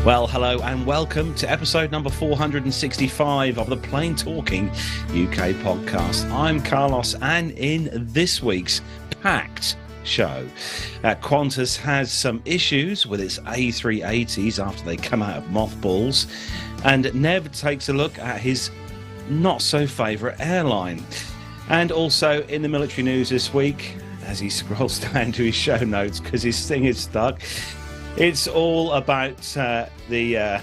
Well, hello and welcome to episode number 465 of the Plain Talking UK podcast. I'm Carlos, and in this week's packed show, Qantas has some issues with its A380s after they come out of mothballs, and Nev takes a look at his not-so-favourite airline. And also in the military news this week, as he scrolls down to his show notes because his thing is stuck, it's all about here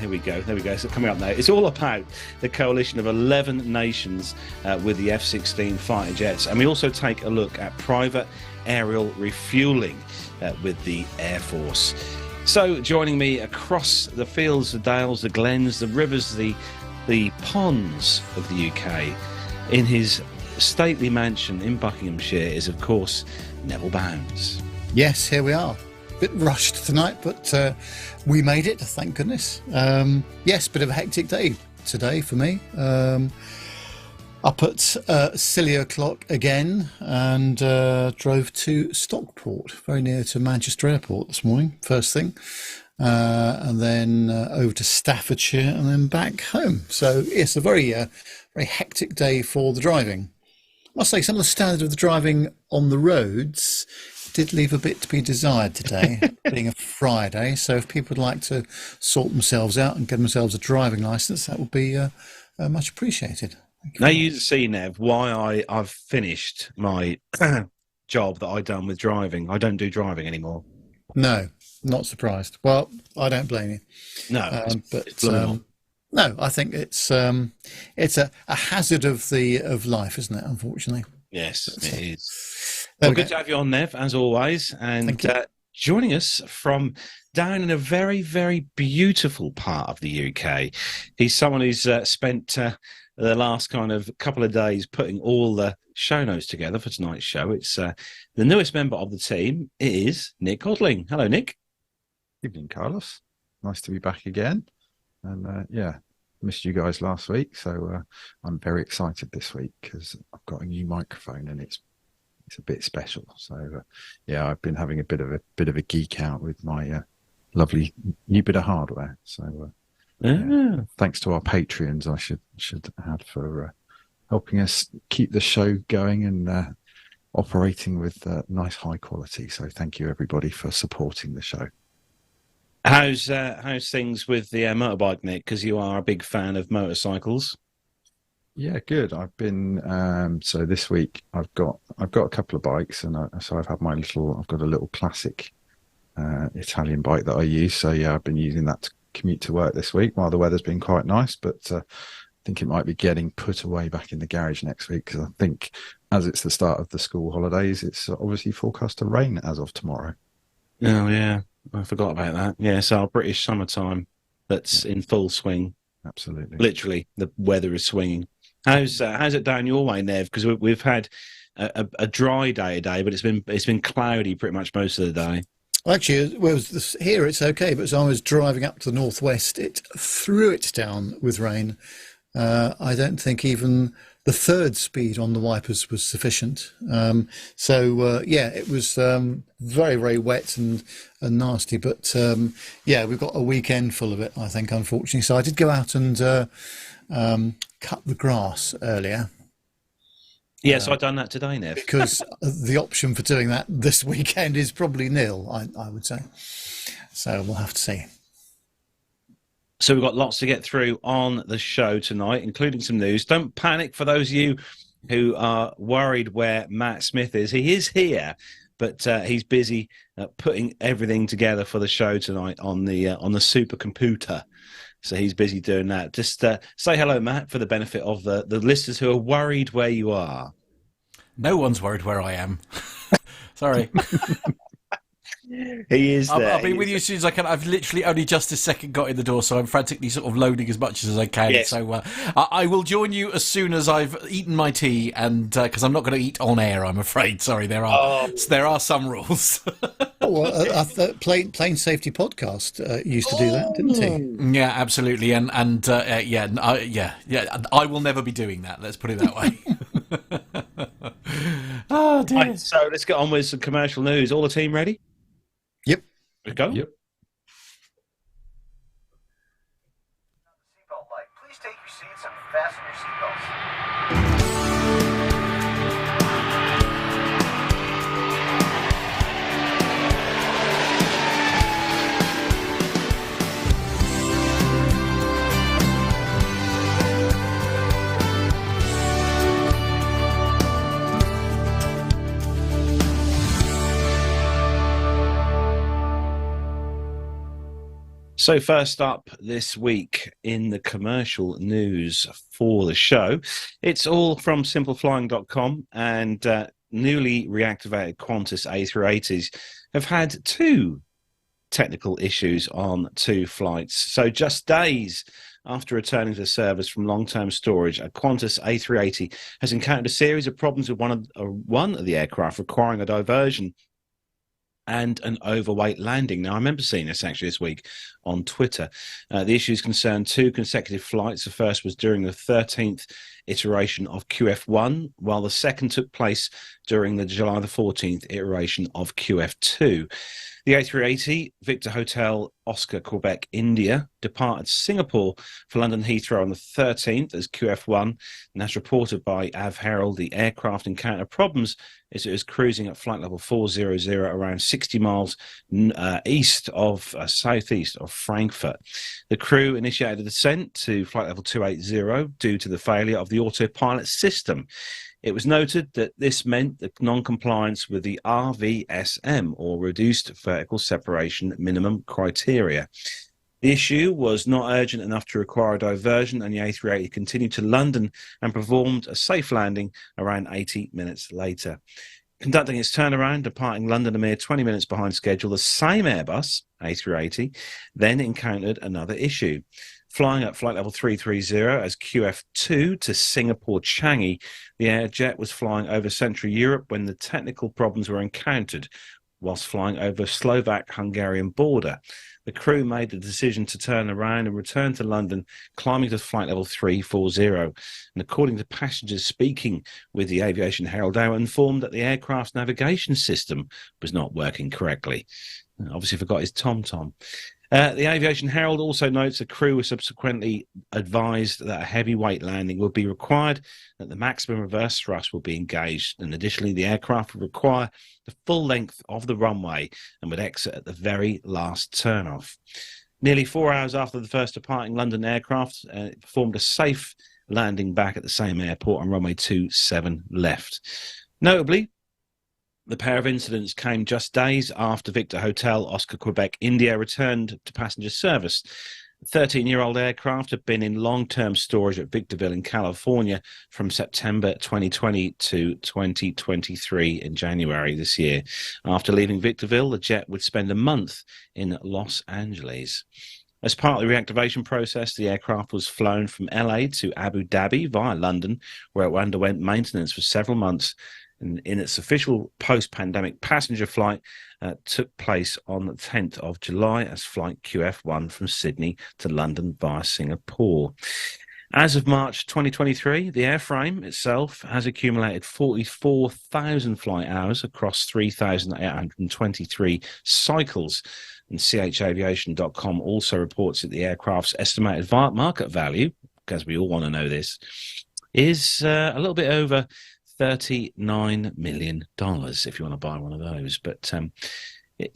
we go, so coming up now, it's all about the coalition of 11 nations with the F-16 fighter jets, and we also take a look at private aerial refuelling with the Air Force. So joining me across the fields, the dales, the glens, the rivers, the ponds of the UK, in his stately mansion in Buckinghamshire, is of course Neville Bounds. Yes, here we are. Bit rushed tonight, but we made it, thank goodness. Yes, bit of a hectic day today for me. Up at silly o'clock again, and drove to Stockport, very near to Manchester Airport this morning, first thing. And then over to Staffordshire and then back home. So yes, a very hectic day for the driving. I must say, some of the standard of the driving on the roads did leave a bit to be desired today, being a Friday. So if people would like to sort themselves out and get themselves a driving licence, that would be much appreciated. Now you see, Nev, why I've finished my job that I've done with driving. I don't do driving anymore. No, not surprised. Well, I don't blame you. No, no, I think it's a hazard of life, isn't it? Unfortunately. Yes, it is. Well, good to have you on, Nev, as always, and joining us from down in a very, very beautiful part of the UK. He's someone who's spent the last kind of couple of days putting all the show notes together for tonight's show. It's the newest member of the team. It is Nick Codling. Hello, Nick. Evening, Carlos. Nice to be back again. And missed you guys last week, so I'm very excited this week because I've got a new microphone and it's a bit special. So I've been having a bit of a geek out with my lovely new bit of hardware. So thanks to our Patreons, I should add, for helping us keep the show going and operating with nice high quality. So thank you everybody for supporting the show. How's things with the motorbike, Nick? Because you are a big fan of motorcycles. Yeah, good. I've been so this week I've got a couple of bikes, and so I've got a little classic Italian bike that I use. So yeah, I've been using that to commute to work this week while the weather's been quite nice. But I think it might be getting put away back in the garage next week, because I think as it's the start of the school holidays, it's obviously forecast to rain as of tomorrow. Oh yeah, I forgot about that. Yes, our British summertime that's in full swing. Absolutely, literally, the weather is swinging. How's it down your way, Nev? Because we've had a dry day today, but it's been cloudy pretty much most of the day. Actually, here it's okay, but as I was driving up to the northwest, it threw it down with rain. I don't think even the third speed on the wipers was sufficient. It was very, very wet and nasty. But we've got a weekend full of it, I think, unfortunately. So I did go out and cut the grass earlier. Yes, I've done that today, Nev. Because the option for doing that this weekend is probably nil, I would say. So we'll have to see. So we've got lots to get through on the show tonight, including some news. Don't panic for those of you who are worried where Matt Smith is. He is here, but he's busy putting everything together for the show tonight on the supercomputer. So he's busy doing that. Just say hello, Matt, for the benefit of the listeners who are worried where you are. No one's worried where I am. Sorry. He is there. I'll be with you as soon as I can. I've literally only just a second got in the door, so I'm frantically sort of loading as much as I can. Yes. So I will join you as soon as I've eaten my tea, and because I'm not going to eat on air, I'm afraid. Sorry, there are some rules. Plane Safety Podcast used to do that, didn't he? Yeah, absolutely, and I will never be doing that. Let's put it that way. Oh dear. Right, so let's get on with some commercial news. All the team ready? Yep. Let's go. Yep. So first up this week in the commercial news for the show, it's all from simpleflying.com, and newly reactivated Qantas A380s have had two technical issues on two flights. So just days after returning to service from long-term storage, a Qantas A380 has encountered a series of problems with one of the aircraft requiring a diversion and an overweight landing. Now, I remember seeing this actually this week on Twitter. The issues concerned two consecutive flights. The first was during the 13th iteration of QF1, while the second took place during the July the 14th iteration of QF2. The A380, Victor Hotel, Oscar, Quebec, India, departed Singapore for London Heathrow on the 13th as QF1, and as reported by Av Herald, the aircraft encountered problems as it was cruising at flight level 400 around 60 miles southeast of Frankfurt. The crew initiated a descent to flight level 280 due to the failure of the autopilot system. It was noted that this meant the non-compliance with the RVSM, or Reduced Vertical Separation Minimum Criteria. The issue was not urgent enough to require a diversion, and the A380 continued to London and performed a safe landing around 80 minutes later. Conducting its turnaround, departing London a mere 20 minutes behind schedule, the same Airbus, A380, then encountered another issue. Flying at flight level 330 as QF2 to Singapore Changi, the Airjet was flying over Central Europe when the technical problems were encountered whilst flying over Slovak-Hungarian border. The crew made the decision to turn around and return to London, climbing to flight level 340. And according to passengers speaking with the Aviation Herald, they were informed that the aircraft's navigation system was not working correctly. Obviously forgot his tom-tom. The Aviation Herald also notes the crew was subsequently advised that a heavyweight landing would be required, that the maximum reverse thrust will be engaged, and additionally the aircraft would require the full length of the runway and would exit at the very last turnoff. Nearly 4 hours after the first departing London aircraft, it performed a safe landing back at the same airport on runway 27 left. Notably, the pair of incidents came just days after Victor Hotel, Oscar, Quebec, India returned to passenger service. The 13-year-old aircraft had been in long-term storage at Victorville in California from September 2020 to 2023 in January this year. After leaving Victorville, the jet would spend a month in Los Angeles. As part of the reactivation process, the aircraft was flown from LA to Abu Dhabi via London, where it underwent maintenance for several months. And in its official post-pandemic passenger flight took place on the 10th of July as flight QF1 from Sydney to London via Singapore. As of March 2023, the airframe itself has accumulated 44,000 flight hours across 3,823 cycles. And chaviation.com also reports that the aircraft's estimated market value, because we all want to know this, is a little bit over $39 million if you want to buy one of those. But it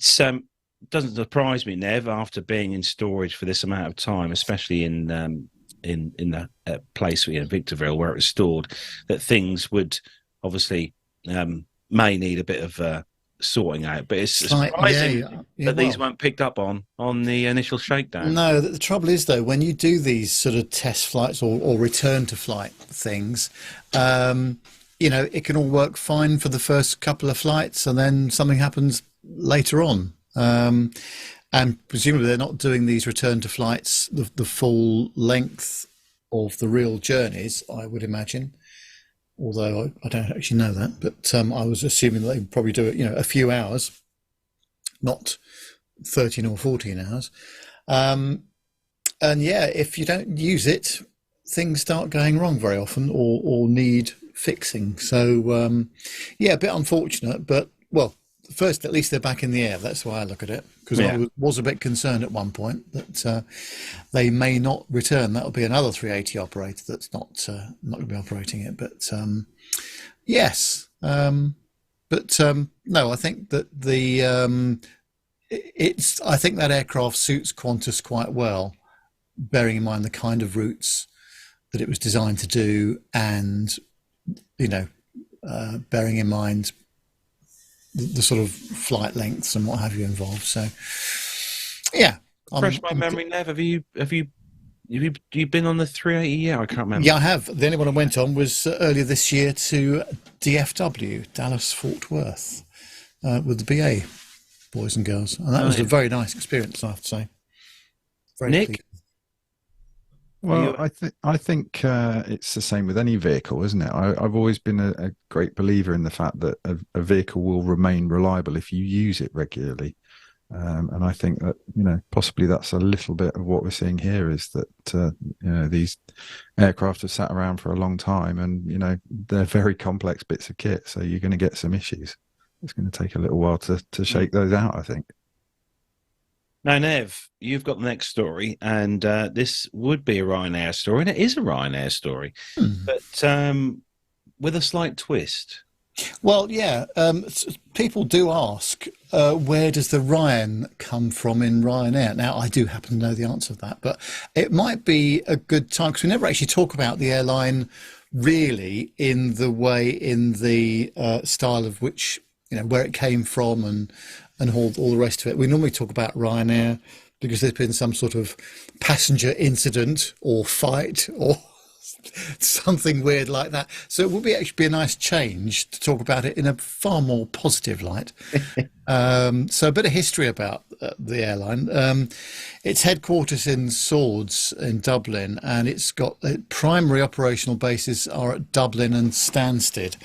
doesn't surprise me, Nev, after being in storage for this amount of time, especially in the place in Victorville where it was stored, that things would obviously may need a bit of sorting out. But it's surprising that these weren't picked up on the initial shakedown. No, the trouble is, though, when you do these sort of test flights or return to flight things, it can all work fine for the first couple of flights, and then something happens later on. And presumably they're not doing these return to flights the full length of the real journeys, I would imagine. Although I don't actually know that, but I was assuming that they would probably do it, a few hours, not 13 or 14 hours. And if you don't use it, things start going wrong very often, or need fixing. So a bit unfortunate, but first, at least they're back in the air. That's why I look at it, because Yeah. I was a bit concerned at one point that they may not return. That'll be another 380 operator that's not going to be operating it. But yes, but no, I think that I think that aircraft suits Qantas quite well, bearing in mind the kind of routes that it was designed to do, and bearing in mind the sort of flight lengths and what have you involved. So, yeah. Refresh my memory, Nev. Have you been on the 380 yet? I can't remember. Yeah, I have. The only one I went on was earlier this year to DFW, Dallas Fort Worth, with the BA boys and girls, and that was a very nice experience, I have to say. Very Nick? pleased. Well, I think it's the same with any vehicle, isn't it? I've always been a great believer in the fact that a vehicle will remain reliable if you use it regularly. And I think that, possibly that's a little bit of what we're seeing here, is that, these aircraft have sat around for a long time, and, they're very complex bits of kit. So you're going to get some issues. It's going to take a little while to shake those out, I think. Now, Nev, you've got the next story, and this would be a Ryanair story, and it is a Ryanair story, but with a slight twist. Well, yeah, people do ask, where does the Ryan come from in Ryanair? Now, I do happen to know the answer to that, but it might be a good time, because we never actually talk about the airline really in the style of which, where it came from and all the rest of it. We normally talk about Ryanair because there's been some sort of passenger incident or fight or something weird like that. So it would actually be a nice change to talk about it in a far more positive light. So a bit of history about the airline. Its headquarters in Swords in Dublin, and it's got primary operational bases are at Dublin and Stansted.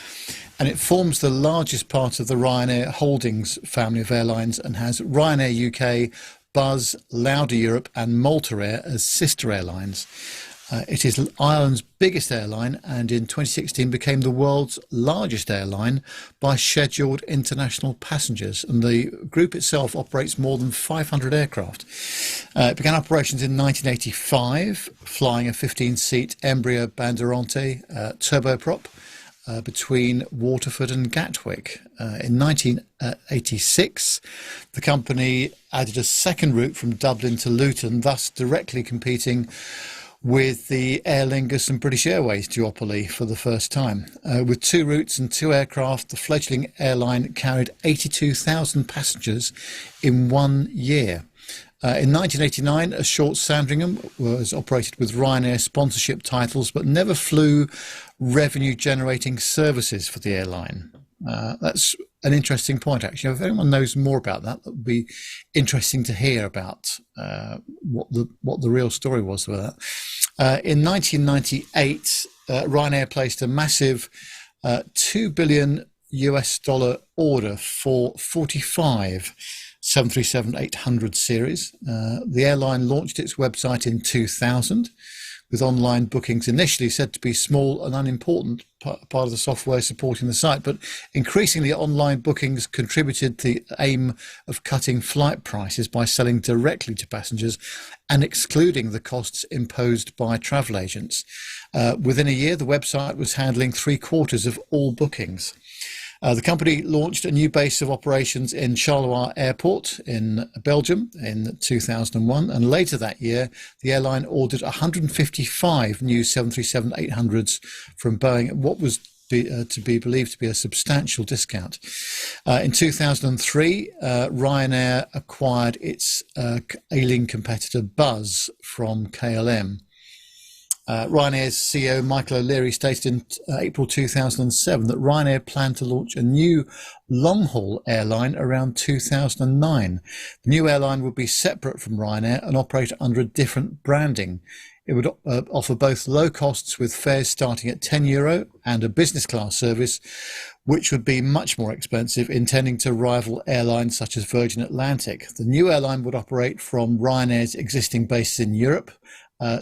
And it forms the largest part of the Ryanair Holdings family of airlines, and has Ryanair UK, Buzz, Lauda Europe and Malta Air as sister airlines. It is Ireland's biggest airline, and in 2016 became the world's largest airline by scheduled international passengers. And the group itself operates more than 500 aircraft. It began operations in 1985, flying a 15-seat Embraer Bandeirante turboprop between Waterford and Gatwick. In 1986, the company added a second route from Dublin to Luton, thus directly competing with the Aer Lingus and British Airways duopoly for the first time. With two routes and two aircraft, the fledgling airline carried 82,000 passengers in 1 year. In 1989, a short Sandringham was operated with Ryanair sponsorship titles, but never flew revenue-generating services for the airline. That's an interesting point, actually. If anyone knows more about that, that would be interesting to hear about what the real story was with that. In 1998, Ryanair placed a massive $2 billion order for 45 737-800 series. The airline launched its website in 2000, with online bookings initially said to be small and unimportant part of the software supporting the site, but increasingly online bookings contributed to the aim of cutting flight prices by selling directly to passengers and excluding the costs imposed by travel agents. Within a year, the website was handling 3/4 of all bookings. The company launched a new base of operations in Charleroi Airport in Belgium in 2001, and later that year, the airline ordered 155 new 737-800s from Boeing at what was to be believed to be a substantial discount. In 2003, Ryanair acquired its ailing competitor Buzz from KLM. Ryanair's CEO Michael O'Leary stated in April 2007 that Ryanair planned to launch a new long-haul airline around 2009. The new airline would be separate from Ryanair and operate under a different branding. It would offer both low costs with fares starting at €10 and a business class service, which would be much more expensive, intending to rival airlines such as Virgin Atlantic. The new airline would operate from Ryanair's existing bases in Europe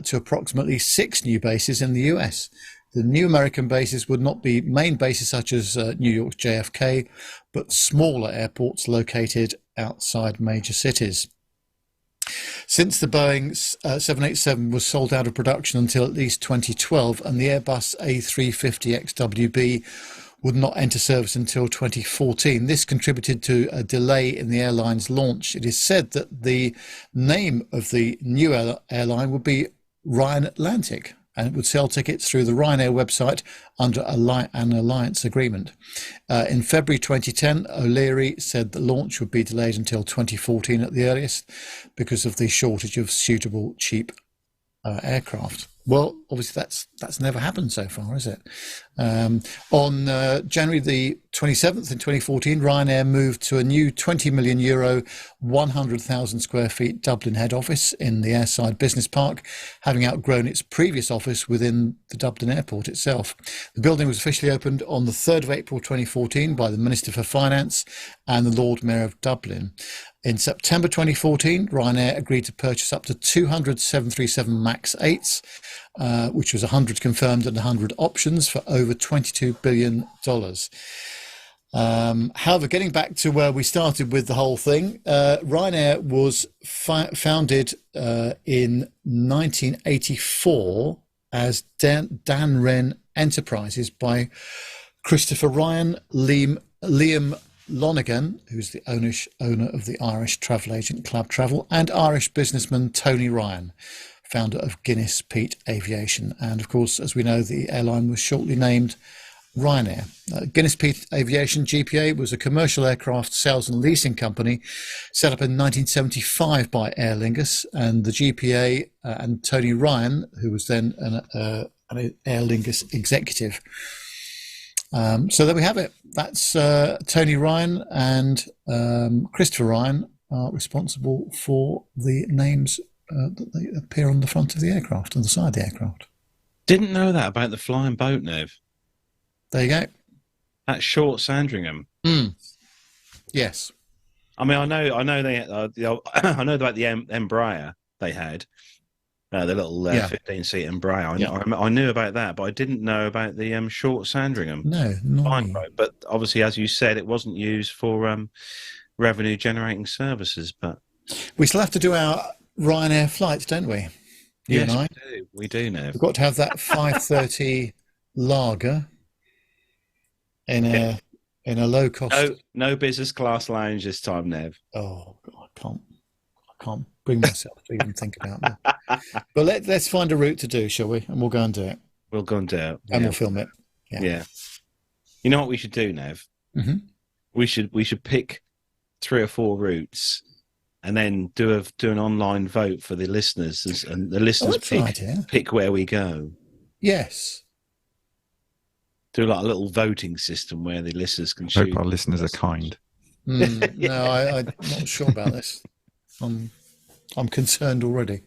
to approximately 6 new bases in the US. The new American bases would not be main bases such as New York's JFK, but smaller airports located outside major cities. Since the Boeing 787 was sold out of production until at least 2012, and the Airbus A350 XWB would not enter service until 2014, this contributed to a delay in the airline's launch. It is said that the name of the new airline would be Ryan Atlantic, and it would sell tickets through the Ryanair website under an alliance agreement. In February 2010, O'Leary said the launch would be delayed until 2014 at the earliest because of the shortage of suitable cheap aircraft. Well, obviously that's never happened so far, is it? On January the 27th in 2014, Ryanair moved to a new €20 million, 100,000 square feet Dublin head office in the Airside Business Park, having outgrown its previous office within the Dublin airport itself. The building was officially opened on the 3rd of April 2014 by the Minister for Finance and the Lord Mayor of Dublin. In September 2014, Ryanair agreed to purchase up to 200 737 MAX 8s, which was 100 confirmed and 100 options for over $22 billion. However, getting back to where we started with the whole thing, Ryanair was founded in 1984 as Dan Wren Enterprises by Christopher Ryan, Liam Lonergan, who's the owner of the Irish travel agent Club Travel, and Irish businessman Tony Ryan, founder of Guinness Peak Aviation. And of course, as we know, the airline was shortly named Ryanair. Guinness Peak Aviation, GPA, was a commercial aircraft sales and leasing company set up in 1975 by Aer Lingus, and the GPA and Tony Ryan, who was then an Aer Lingus executive. So there we have it. That's Tony Ryan and Christopher Ryan are responsible for the names that they appear on the front of the aircraft, on the side of the aircraft. Didn't know that about the flying boat, Nev. There you go. That's Short Sandringham. Yes. I mean, I know they. I know about the Embraer they had. The little 15-seat Embraer. I knew about that, but I didn't know about the Short Sandringham. No, flying boat. But obviously, as you said, it wasn't used for revenue-generating services. But we still have to do our Ryanair flights, don't we? You yes, and I. We do now. We've got to have that 5:30 lager in a low cost. No business class lounge this time, Nev. Oh God, I can't bring myself to even think about that. But let's find a route to do, shall we? And we'll go and do it. We'll go and do it, and we'll film it. Yeah. You know what we should do, Nev? Mm-hmm. We should pick 3 or 4 routes, and then do an online vote for the listeners, and the listeners pick where we go. Yes. Do like a little voting system where the listeners can choose. Hope our listeners are kind. No, I'm not sure about this. I'm concerned already.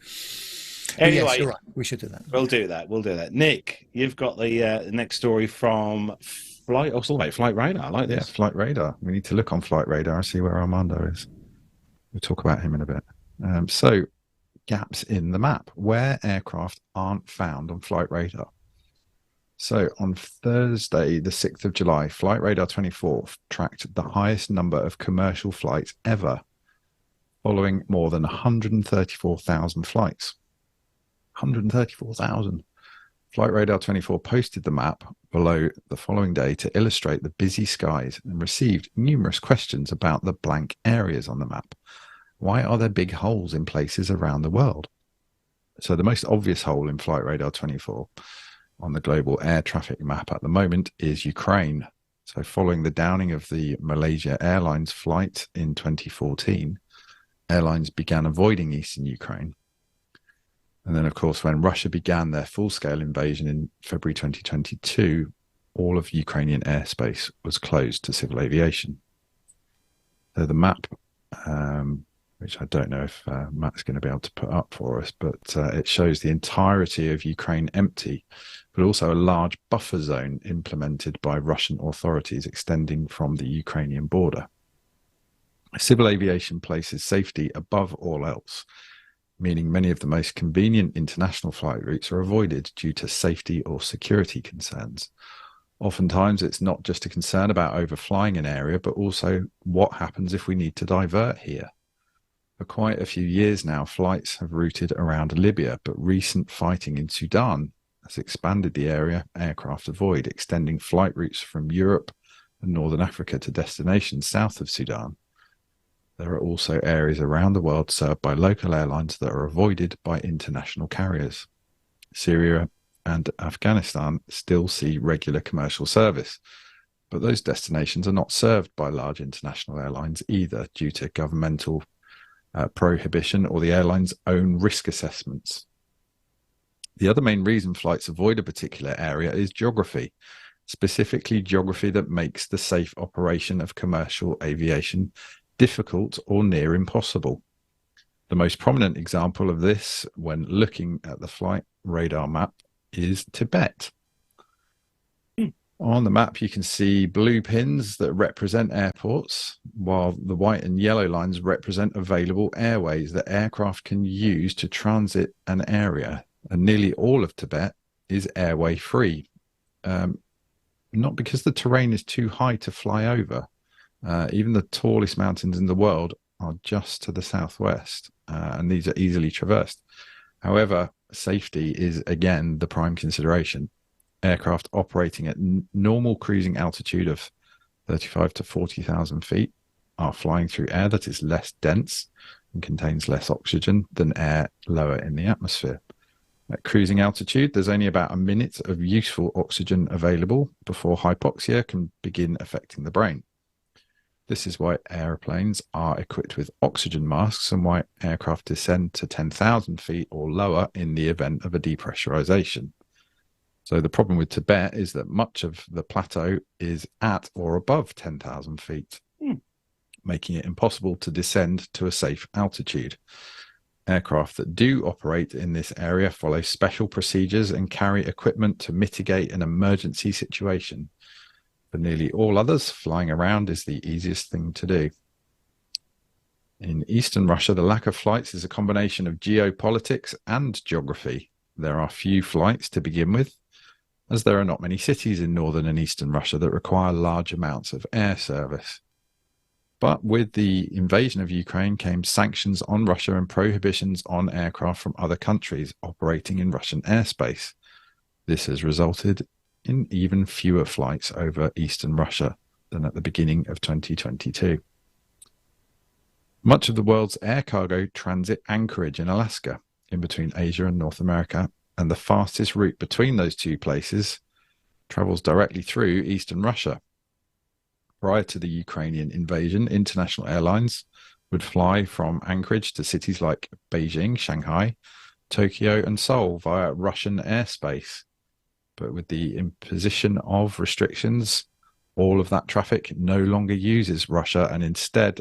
Anyway, yes, you're right. We should do that. We'll do that. Nick, you've got the next story from Flight Radar. I like this. Yeah, Flight Radar. We need to look on Flight Radar and see where Armando is. We'll talk about him in a bit. So, gaps in the map. Where aircraft aren't found on Flight Radar. So, on Thursday, the 6th of July, Flight Radar 24 tracked the highest number of commercial flights ever, following more than 134,000 flights. 134,000. Flight Radar 24 posted the map below the following day to illustrate the busy skies and received numerous questions about the blank areas on the map. Why are there big holes in places around the world? So the most obvious hole in Flight Radar 24 on the global air traffic map at the moment is Ukraine. So following the downing of the Malaysia Airlines flight in 2014, airlines began avoiding eastern Ukraine. And then, of course, when Russia began their full-scale invasion in February 2022, all of Ukrainian airspace was closed to civil aviation. So the map, which I don't know if Matt's going to be able to put up for us, but it shows the entirety of Ukraine empty, but also a large buffer zone implemented by Russian authorities extending from the Ukrainian border. Civil aviation places safety above all else. meaning many of the most convenient international flight routes are avoided due to safety or security concerns. Oftentimes, it's not just a concern about overflying an area, but also what happens if we need to divert here. For quite a few years now, flights have routed around Libya, but recent fighting in Sudan has expanded the area aircraft avoid, extending flight routes from Europe and Northern Africa to destinations south of Sudan. There are also areas around the world served by local airlines that are avoided by international carriers. Syria and Afghanistan still see regular commercial service, but those destinations are not served by large international airlines either due to governmental prohibition or the airline's own risk assessments. The other main reason flights avoid a particular area is geography, specifically geography that makes the safe operation of commercial aviation difficult or near impossible. The most prominent example of this when looking at the flight radar map is Tibet. On the map, you can see blue pins that represent airports, while the white and yellow lines represent available airways that aircraft can use to transit an area. And nearly all of Tibet is airway free, not because the terrain is too high to fly over. Even the tallest mountains in the world are just to the southwest, and these are easily traversed. However, safety is again the prime consideration. Aircraft operating at normal cruising altitude of 35 to 40,000 feet are flying through air that is less dense and contains less oxygen than air lower in the atmosphere. At cruising altitude, there's only about a minute of useful oxygen available before hypoxia can begin affecting the brain. This is why airplanes are equipped with oxygen masks and why aircraft descend to 10,000 feet or lower in the event of a depressurization. So the problem with Tibet is that much of the plateau is at or above 10,000 feet, making it impossible to descend to a safe altitude. Aircraft that do operate in this area follow special procedures and carry equipment to mitigate an emergency situation. For nearly all others, flying around is the easiest thing to do. In eastern Russia, the lack of flights is a combination of geopolitics and geography. There are few flights to begin with, as there are not many cities in northern and eastern Russia that require large amounts of air service. But with the invasion of Ukraine came sanctions on Russia and prohibitions on aircraft from other countries operating in Russian airspace. This has resulted in even fewer flights over eastern Russia than at the beginning of 2022. Much of the world's air cargo transit Anchorage in Alaska, in between Asia and North America, and the fastest route between those two places travels directly through eastern Russia. Prior to the Ukrainian invasion, international airlines would fly from Anchorage to cities like Beijing, Shanghai, Tokyo, and Seoul via Russian airspace. But with the imposition of restrictions, all of that traffic no longer uses Russia and instead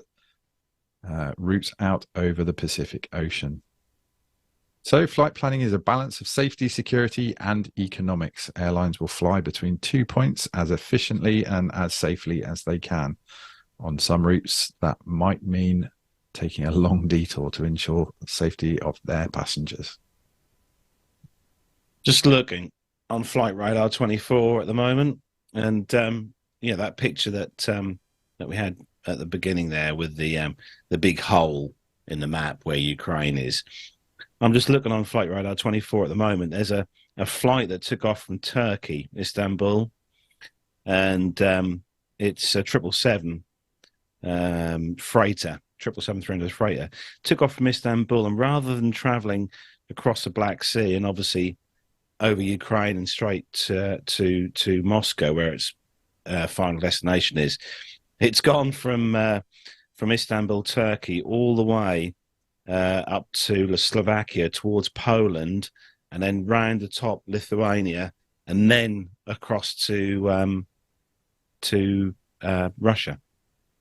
routes out over the Pacific Ocean. So flight planning is a balance of safety, security, and economics. Airlines will fly between 2 points as efficiently and as safely as they can. On some routes, that might mean taking a long detour to ensure the safety of their passengers. Just looking on Flight Radar 24 at the moment, and that picture that we had at the beginning there with the big hole in the map where Ukraine is. I'm just looking on Flight Radar 24 at the moment. There's a flight that took off from Turkey, Istanbul, and it's a 777 freighter, 777-300 freighter. Took off from Istanbul, and rather than traveling across the Black Sea and obviously over Ukraine and straight to Moscow, where its final destination is, it's gone from Istanbul, Turkey, all the way up to Slovakia towards Poland, and then round the top Lithuania, and then across to Russia.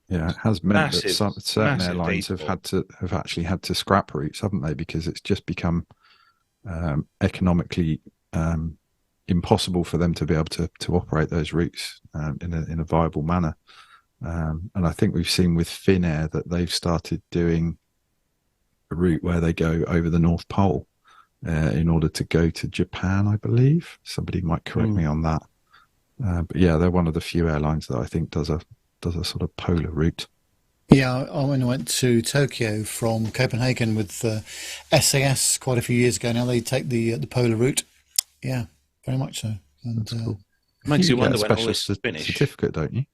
Yeah, it has meant that certain airlines detour. have actually had to scrap routes, haven't they? Because it's just become economically impossible for them to be able to operate those routes in a viable manner. And I think we've seen with Finnair that they've started doing route where they go over the North Pole in order to go to Japan, I believe. Somebody might correct me on that. But yeah, they're one of the few airlines that I think does a sort of polar route. Yeah, when I went to Tokyo from Copenhagen with SAS quite a few years ago now, they take the polar route. Yeah, very much so. And That's cool. Makes you get wonder a when all special this finish. certificate, don't you?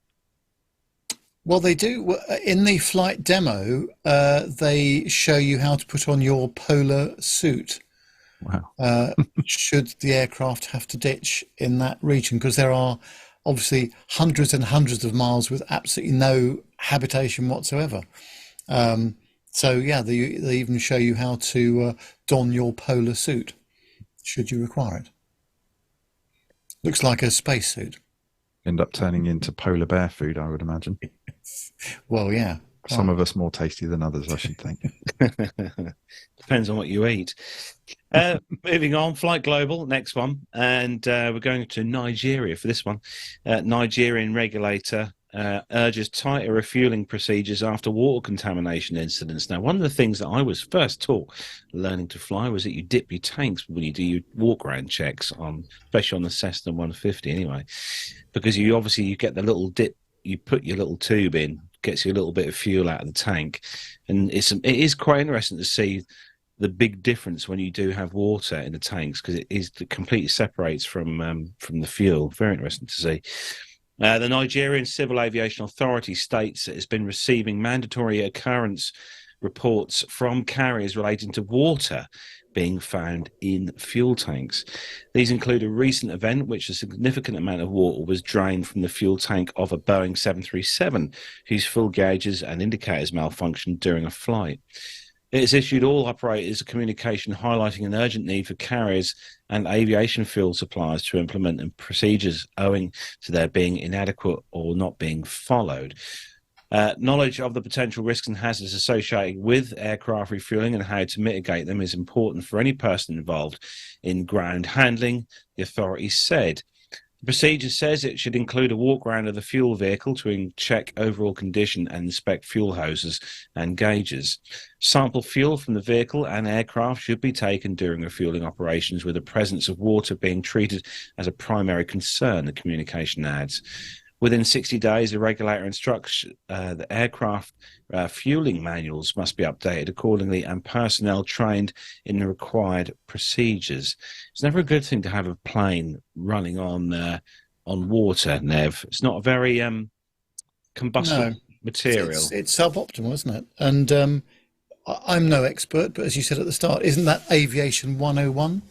well, they do. In the flight demo, they show you how to put on your polar suit. Wow. Should the aircraft have to ditch in that region, because there are obviously hundreds and hundreds of miles with absolutely no habitation whatsoever. So yeah, they even show you how to don your polar suit should you require it. Looks like a spacesuit. End up turning into polar bear food, I would imagine. Well, yeah. Some of us more tasty than others, I should think. Depends on what you eat. Moving on, Flight Global, next one. And we're going to Nigeria for this one. Nigerian regulator urges tighter refueling procedures after water contamination incidents. Now, one of the things that I was first taught learning to fly was that you dip your tanks when you do your walk-around checks, especially on the Cessna 150 anyway, because you get the little dip, you put your little tube in, gets you a little bit of fuel out of the tank, and it is quite interesting to see the big difference when you do have water in the tanks, because it completely separates from the fuel. Very interesting to see. The Nigerian Civil Aviation Authority states it has been receiving mandatory occurrence reports from carriers relating to water being found in fuel tanks. These include a recent event in which a significant amount of water was drained from the fuel tank of a Boeing 737, whose fuel gauges and indicators malfunctioned during a flight. It has issued all operators a communication highlighting an urgent need for carriers and aviation fuel suppliers to implement procedures owing to their being inadequate or not being followed. Knowledge of the potential risks and hazards associated with aircraft refueling and how to mitigate them is important for any person involved in ground handling, the authorities said. The procedure says it should include a walk around of the fuel vehicle to check overall condition and inspect fuel hoses and gauges. Sample fuel from the vehicle and aircraft should be taken during refueling operations, with the presence of water being treated as a primary concern, the communication adds. Within 60 days, the regulator instructs the aircraft fueling manuals must be updated accordingly and personnel trained in the required procedures. It's never a good thing to have a plane running on water, Nev. It's not a very combustible material. It's suboptimal, isn't it? And I'm no expert, but as you said at the start, isn't that Aviation 101?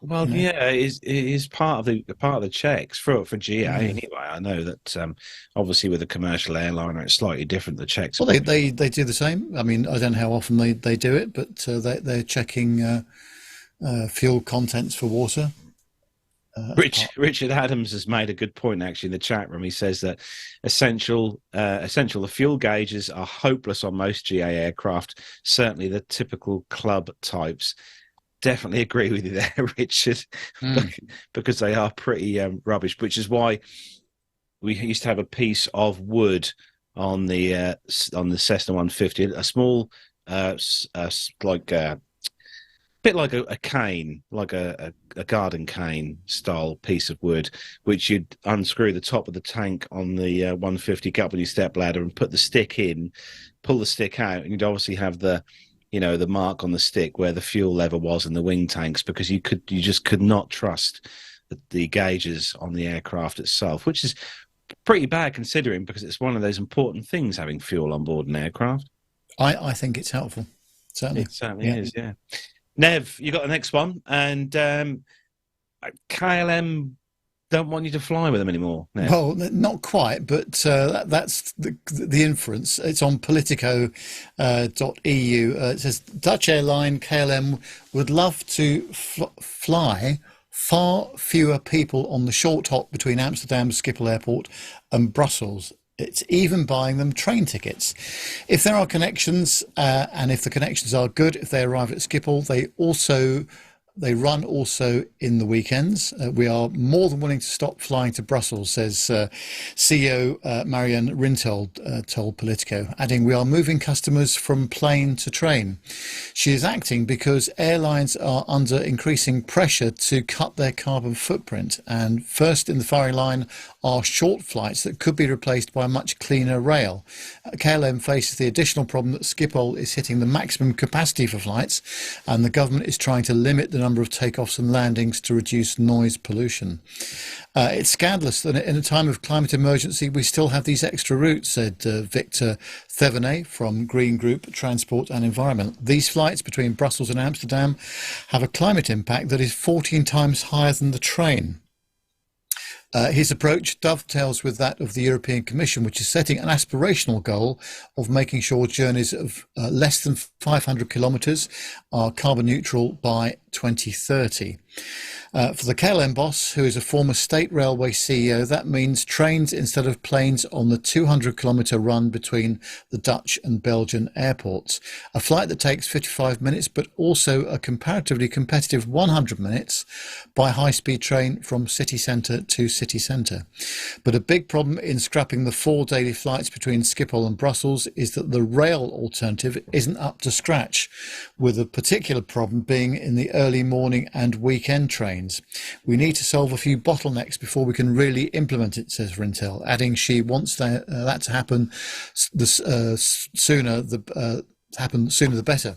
Well, yeah, it is part of the checks for GA anyway. I know that obviously with a commercial airliner, it's slightly different. The checks. Well, they do the same. I mean, I don't know how often they do it, but they're checking fuel contents for water. Richard Adams has made a good point actually in the chat room. He says that essential the fuel gauges are hopeless on most GA aircraft. Certainly the typical club types. Definitely agree with you there, Richard, because they are pretty rubbish. Which is why we used to have a piece of wood on the Cessna 150, a small, like a bit like a cane, like a garden cane style piece of wood, which you'd unscrew the top of the tank on the 150, get up with your step ladder and put the stick in, pull the stick out, and you'd obviously have the mark on the stick where the fuel lever was in the wing tanks, because you just could not trust the gauges on the aircraft itself, which is pretty bad considering, because it's one of those important things, having fuel on board an aircraft. I think it's helpful. Certainly. It certainly is, yeah. Nev, you got the next one, and KLM don't want you to fly with them anymore. Nev. Well, not quite, but that's the inference. It's on Politico.eu. It says Dutch airline KLM would love to fly far fewer people on the short hop between Amsterdam Schiphol Airport and Brussels. It's even buying them train tickets. If there are connections, and if the connections are good, if they arrive at Schiphol, they also They run also in the weekends. We are more than willing to stop flying to Brussels, says CEO Marianne Rintold told Politico, adding, we are moving customers from plane to train. She is acting because airlines are under increasing pressure to cut their carbon footprint. And first in the firing line are short flights that could be replaced by a much cleaner rail. KLM faces the additional problem that Schiphol is hitting the maximum capacity for flights, and the government is trying to limit the number of takeoffs and landings to reduce noise pollution. It's scandalous that in a time of climate emergency we still have these extra routes, said Victor Thevenet from Green Group Transport and Environment. These flights between Brussels and Amsterdam have a climate impact that is 14 times higher than the train. His approach dovetails with that of the European Commission, which is setting an aspirational goal of making sure journeys of less than 500 kilometres are carbon neutral by 2030. For the KLM boss, who is a former state railway CEO, that means trains instead of planes on the 200-kilometre run between the Dutch and Belgian airports. A flight that takes 55 minutes, but also a comparatively competitive 100 minutes by high-speed train from city centre to city centre. But a big problem in scrapping the 4 daily flights between Schiphol and Brussels is that the rail alternative isn't up to scratch, with a particular problem being in the early morning and weekend trains. We need to solve a few bottlenecks before we can really implement it, says Rintel, adding she wants that to happen sooner the better.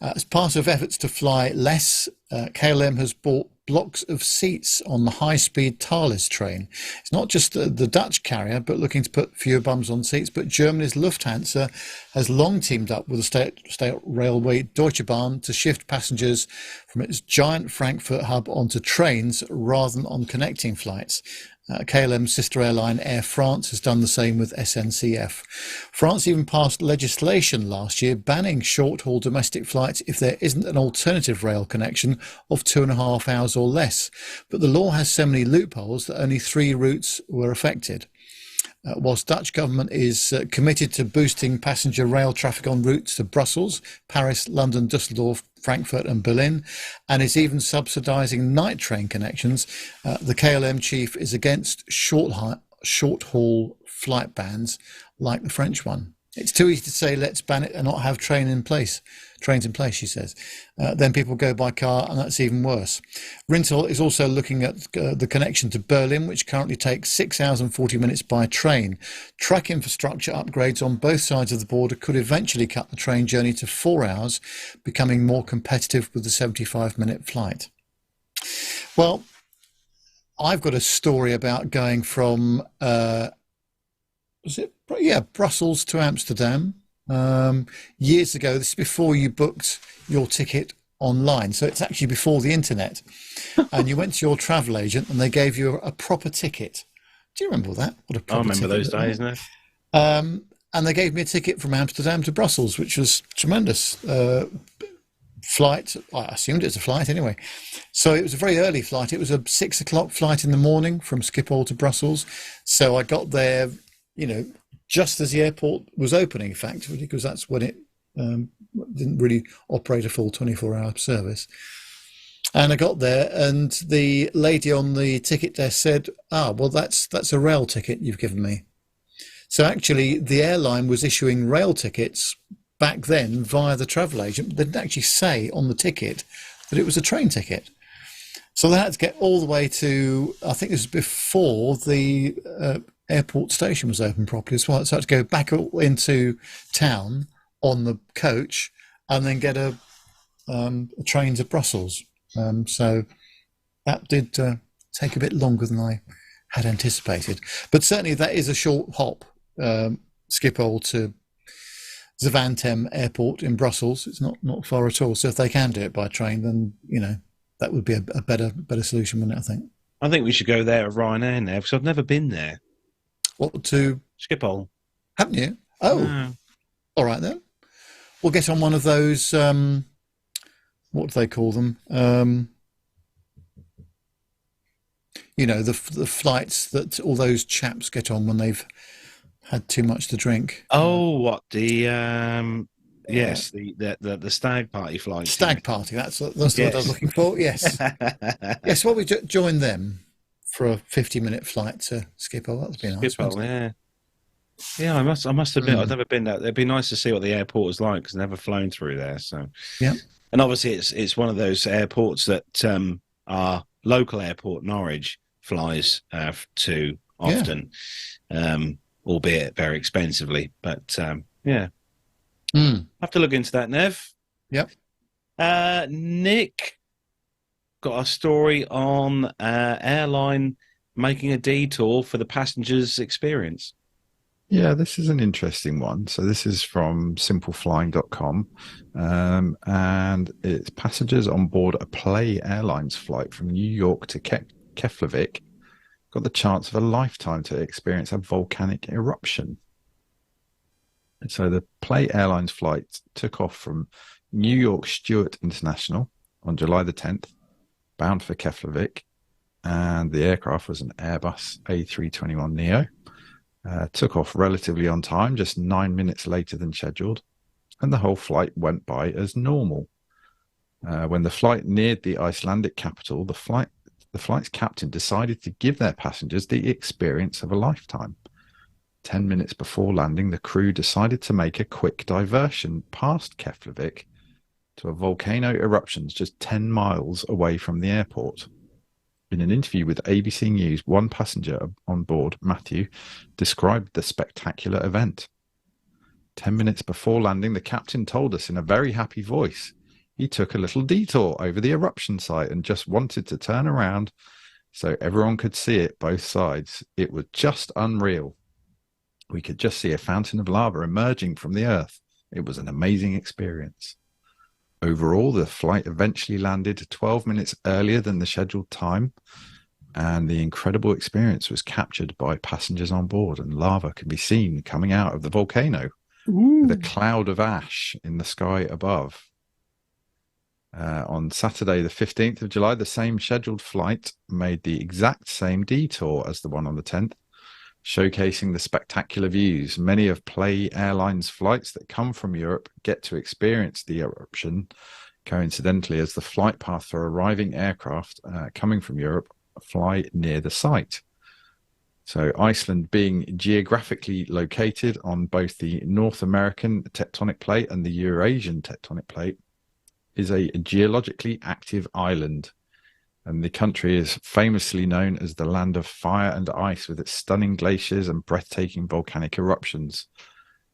As part of efforts to fly less, KLM has bought blocks of seats on the high-speed Thales train. It's not just the Dutch carrier, but looking to put fewer bums on seats, but Germany's Lufthansa has long teamed up with the state railway Deutsche Bahn to shift passengers from its giant Frankfurt hub onto trains rather than on connecting flights. KLM's sister airline Air France has done the same with SNCF. France even passed legislation last year banning short-haul domestic flights if there isn't an alternative rail connection of 2.5 hours or less. But the law has so many loopholes that only 3 routes were affected. Whilst Dutch government is committed to boosting passenger rail traffic on routes to Brussels, Paris, London, Düsseldorf, Frankfurt and Berlin, and is even subsidising night train connections, the KLM chief is against short-haul flight bans like the French one. It's too easy to say let's ban it and not have trains in place, she says. Then people go by car, and that's even worse. Rintel is also looking at the connection to Berlin, which currently takes 6 hours and 40 minutes by train. Track infrastructure upgrades on both sides of the border could eventually cut the train journey to 4 hours, becoming more competitive with the 75-minute flight. Well, I've got a story about going from Brussels to Amsterdam years ago. This is before you booked your ticket online, so it's actually before the internet. And you went to your travel agent and they gave you a proper ticket. Do you remember that? What a proper I remember those days, no? And they gave me a ticket from Amsterdam to Brussels, which was tremendous. Flight, I assumed it was a flight anyway. So it was a very early flight. It was a 6 o'clock flight in the morning from Schiphol to Brussels. So I got there, just as the airport was opening, in fact, because that's when it didn't really operate a full 24-hour service. And I got there, and the lady on the ticket desk said, well, that's a rail ticket you've given me. So actually, the airline was issuing rail tickets back then via the travel agent. They didn't actually say on the ticket that it was a train ticket. So they had to get all the way to, I think this was before the airport station was open properly as well. So I had to go back into town on the coach and then get a train to Brussels. So that did take a bit longer than I had anticipated. But certainly that is a short hop, Schiphol to Zaventem Airport in Brussels. It's not far at all. So if they can do it by train, then, that would be a better solution, wouldn't it, I think? I think we should go there at Ryanair now, because I've never been there. What, to Schiphol? Haven't you? Oh, no. All right then. We'll get on one of those, what do they call them? The flights that all those chaps get on when they've had too much to drink. Oh, what, the Yes, the stag party flights. Stag party. That's the word I was looking for. Yes. Yes. Well, we joined them for a 50-minute flight to Schiphol. That'd be nice. Schiphol, yeah. Yeah, I must admit, I've never been there. It'd be nice to see what the airport is like because I've never flown through there. So, yeah. And obviously, it's one of those airports that our local airport, Norwich, flies to often, albeit very expensively. But yeah, have to look into that, Nev. Yep. Nick got a story on airline making a detour for the passengers' experience. Yeah, this is an interesting one. So this is from simpleflying.com, and it's passengers on board a Play Airlines flight from New York to Keflavik got the chance of a lifetime to experience a volcanic eruption. And so the Play Airlines flight took off from New York Stewart International on July the 10th, bound for Keflavik, and the aircraft was an Airbus A321neo. Took off relatively on time, just 9 minutes later than scheduled, and the whole flight went by as normal. When the flight neared the Icelandic capital, the flight's captain decided to give their passengers the experience of a lifetime. 10 minutes before landing, the crew decided to make a quick diversion past Keflavik to a volcano eruption just 10 miles away from the airport. In an interview with ABC News, one passenger on board, Matthew, described the spectacular event. 10 minutes before landing, the captain told us in a very happy voice he took a little detour over the eruption site and just wanted to turn around so everyone could see it both sides. It was just unreal. We could just see a fountain of lava emerging from the earth. It was an amazing experience. Overall, the flight eventually landed 12 minutes earlier than the scheduled time, and the incredible experience was captured by passengers on board, and lava could be seen coming out of the volcano with a cloud of ash in the sky above. On Saturday, the 15th of July, the same scheduled flight made the exact same detour as the one on the 10th, showcasing the spectacular views. Many of Play Airlines flights that come from Europe get to experience the eruption, coincidentally, as the flight path for arriving aircraft coming from Europe fly near the site. So Iceland, being geographically located on both the North American tectonic plate and the Eurasian tectonic plate, is a geologically active island. And the country is famously known as the land of fire and ice, with its stunning glaciers and breathtaking volcanic eruptions.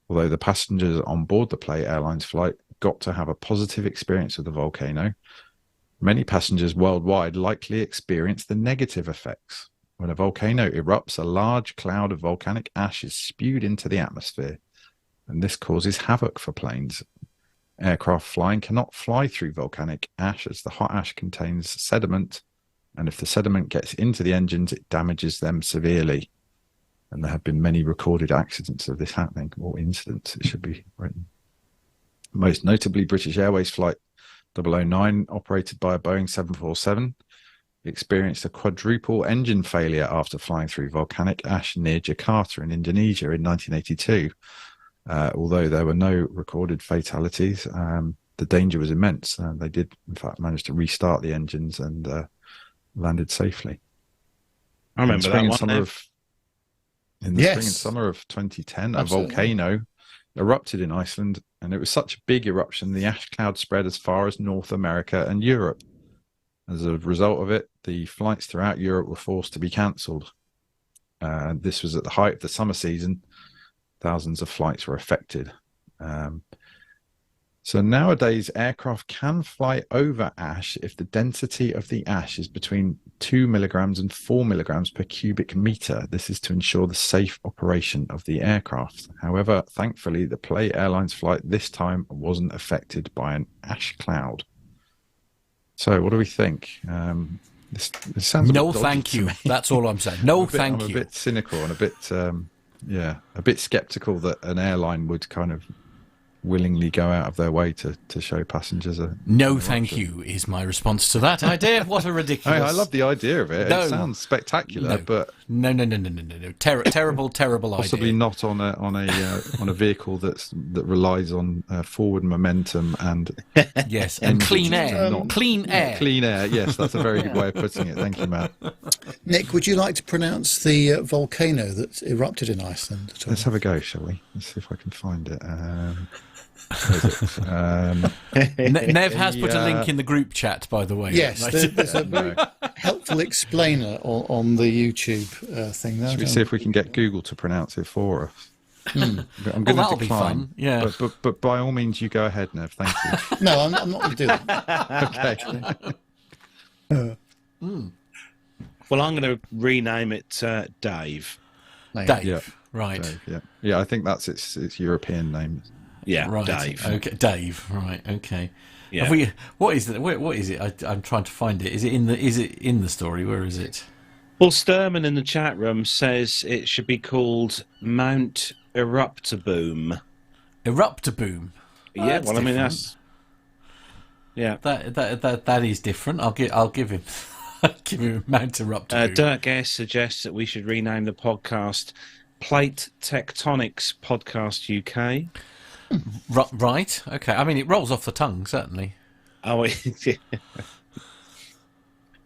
Although the passengers on board the Play Airlines flight got to have a positive experience with the volcano, many passengers worldwide likely experience the negative effects. When a volcano erupts, a large cloud of volcanic ash is spewed into the atmosphere, and this causes havoc for planes. Aircraft flying cannot fly through volcanic ash as the hot ash contains sediment, and if the sediment gets into the engines, it damages them severely. And there have been many recorded accidents of this happening, or incidents, it should be written. Most notably, British Airways Flight 009, operated by a Boeing 747, experienced a quadruple engine failure after flying through volcanic ash near Jakarta in Indonesia in 1982. Although there were no recorded fatalities, the danger was immense. They did, in fact, manage to restart the engines and landed safely. I remember that one. In the spring and summer of 2010, absolutely, a volcano erupted in Iceland, and it was such a big eruption, the ash cloud spread as far as North America and Europe. As a result of it, the flights throughout Europe were forced to be cancelled. This was at the height of the summer season. Thousands of flights were affected. So nowadays, aircraft can fly over ash if the density of the ash is between 2 milligrams and 4 milligrams per cubic meter. This is to ensure the safe operation of the aircraft. However, thankfully, the Play Airlines flight this time wasn't affected by an ash cloud. So what do we think? This sounds no, thank you. That's all I'm saying. No, thank you. I'm a bit cynical and a bit skeptical that an airline would kind of willingly go out of their way to show passengers a. No, thank you, is my response to that idea. What a ridiculous... I love the idea of it. No. It sounds spectacular, but No. Terrible possibly idea. not on a vehicle that relies on forward momentum and Yes, and clean air. not- Clean air. clean air. Yes, that's a very good way of putting it. Thank you, Matt. Nick, would you like to pronounce the volcano that erupted in Iceland at all? Let's have a go, shall we? Let's see if I can find it. Where is it? Nev has put a link in the group chat, by the way. Yes, there's a very helpful explainer on the YouTube thing there. Should we see if we can get Google to pronounce it for us? I'm going to that'll be decline. fun, yeah. But by all means, you go ahead, Nev. Thank you. No, I'm not going to do that. Okay. Well, I'm going to rename it Dave. Dave. Yeah. Right. Dave, yeah. I think that's its European name. Yeah, Right. Dave. Okay. Dave. Right. Okay. Yeah. Have we? What is it? What is it? I'm trying to find it. Is it in the story? Where is it? Well, Sturman in the chat room says it should be called Mount Eruptaboom. Eruptaboom. Yeah, that's well, I mean, different. that's... Yeah. That is different. I'll give him give him Mount Eruptaboom. Dirk Guest suggests that we should rename the podcast Plate Tectonics Podcast UK. Right. Okay. I mean, it rolls off the tongue, certainly. Oh, yeah.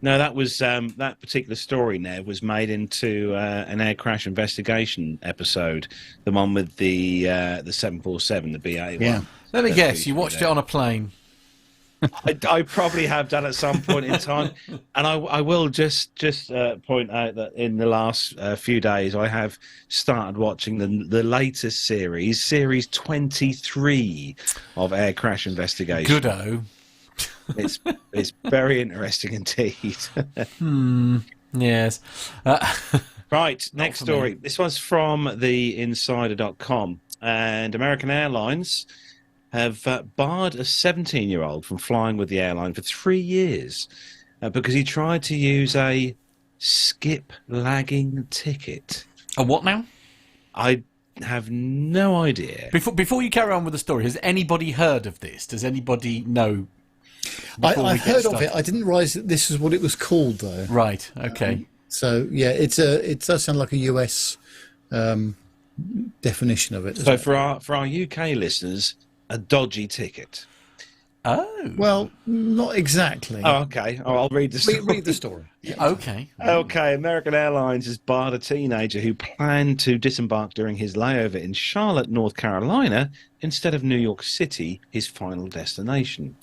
No, that was that particular story. Nev was made into an air crash investigation episode, the one with the 747, the BA Yeah. one. Let me That guess. we- You watched it on a plane. I probably have done at some point in time, and I will just point out that in the last few days I have started watching the latest series 23 of Air Crash Investigation. Good-o. It's very interesting indeed. Yes. Right, next for story. This one's from theinsider.com, and American Airlines have barred a 17-year-old from flying with the airline for 3 years because he tried to use a skip lagging ticket. A what now? I have no idea. Before you carry on with the story, has anybody heard of this? Does anybody know? I before we get heard of started? it. I didn't realise that this is what it was called, though. Right. Okay. So yeah, it does sound like a US definition of it. doesn't So it? for our UK listeners, a dodgy ticket. Oh. Well, not exactly. Oh, okay. Oh, I'll read the story. Read the story. Okay. Okay, American Airlines has barred a teenager who planned to disembark during his layover in Charlotte, North Carolina, instead of New York City, his final destination.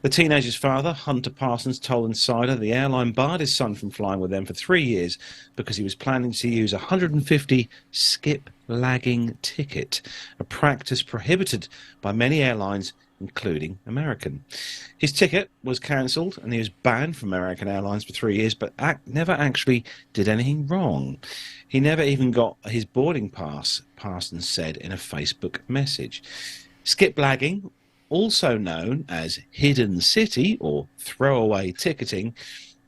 The teenager's father, Hunter Parsons, told Insider the airline barred his son from flying with them for 3 years because he was planning to use a 150 skip lagging ticket, a practice prohibited by many airlines, including American. His ticket was cancelled and he was banned from American Airlines for 3 years, but never actually did anything wrong. He never even got his boarding pass, Parsons said in a Facebook message. Skip lagging, also known as hidden city or throwaway ticketing,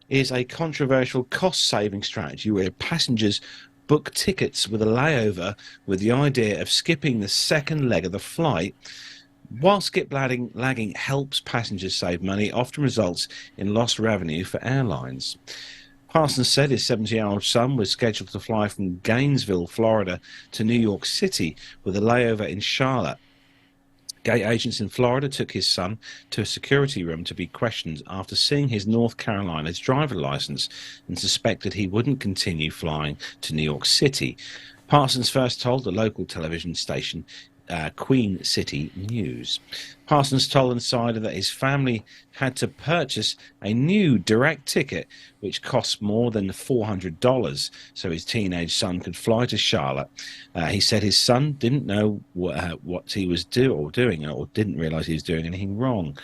is a controversial cost-saving strategy where passengers book tickets with a layover with the idea of skipping the second leg of the flight. While skip lagging helps passengers save money, it often results in lost revenue for airlines. Parsons said his 17-year-old son was scheduled to fly from Gainesville, Florida to New York City with a layover in Charlotte. Gate agents in Florida took his son to a security room to be questioned after seeing his North Carolina's driver license and suspected he wouldn't continue flying to New York City. Parsons first told the local television station Queen City News. Parsons told Insider that his family had to purchase a new direct ticket which cost more than $400 so his teenage son could fly to Charlotte. He said his son didn't know what he was doing or didn't realize he was doing anything wrong.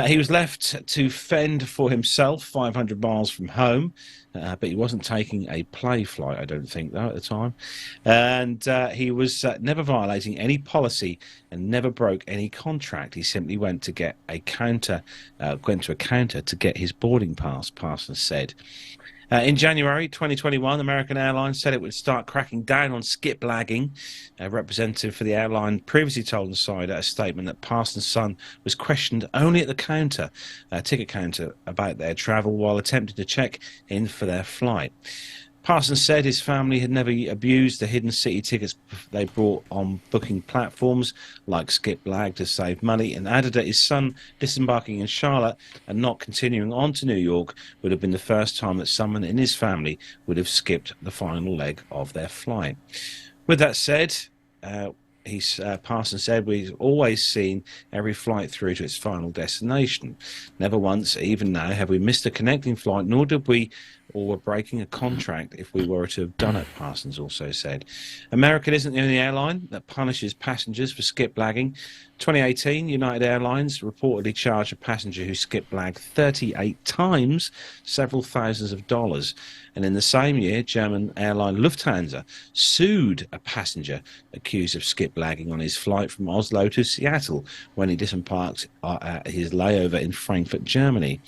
He was left to fend for himself 500 miles from home, but he wasn't taking a play flight, I don't think, though, at the time. And he was never violating any policy and never broke any contract. He simply went to get a counter, to get his boarding pass, Parsons said. In January 2021, American Airlines said it would start cracking down on skip lagging. A representative for the airline previously told Insider a statement that Parsons' son was questioned only at the ticket counter, about their travel while attempting to check in for their flight. Parsons said his family had never abused the hidden city tickets they brought on booking platforms like Skip Lag to save money, and added that his son disembarking in Charlotte and not continuing on to New York would have been the first time that someone in his family would have skipped the final leg of their flight. With that said, Parsons said, we've always seen every flight through to its final destination. Never once, even now, have we missed a connecting flight, nor did we or were breaking a contract if we were to have done it, Parsons also said. American isn't the only airline that punishes passengers for skip lagging. 2018, United Airlines reportedly charged a passenger who skip lagged 38 times, several thousands of dollars. And in the same year, German airline Lufthansa sued a passenger accused of skip lagging on his flight from Oslo to Seattle when he disembarked at his layover in Frankfurt, Germany.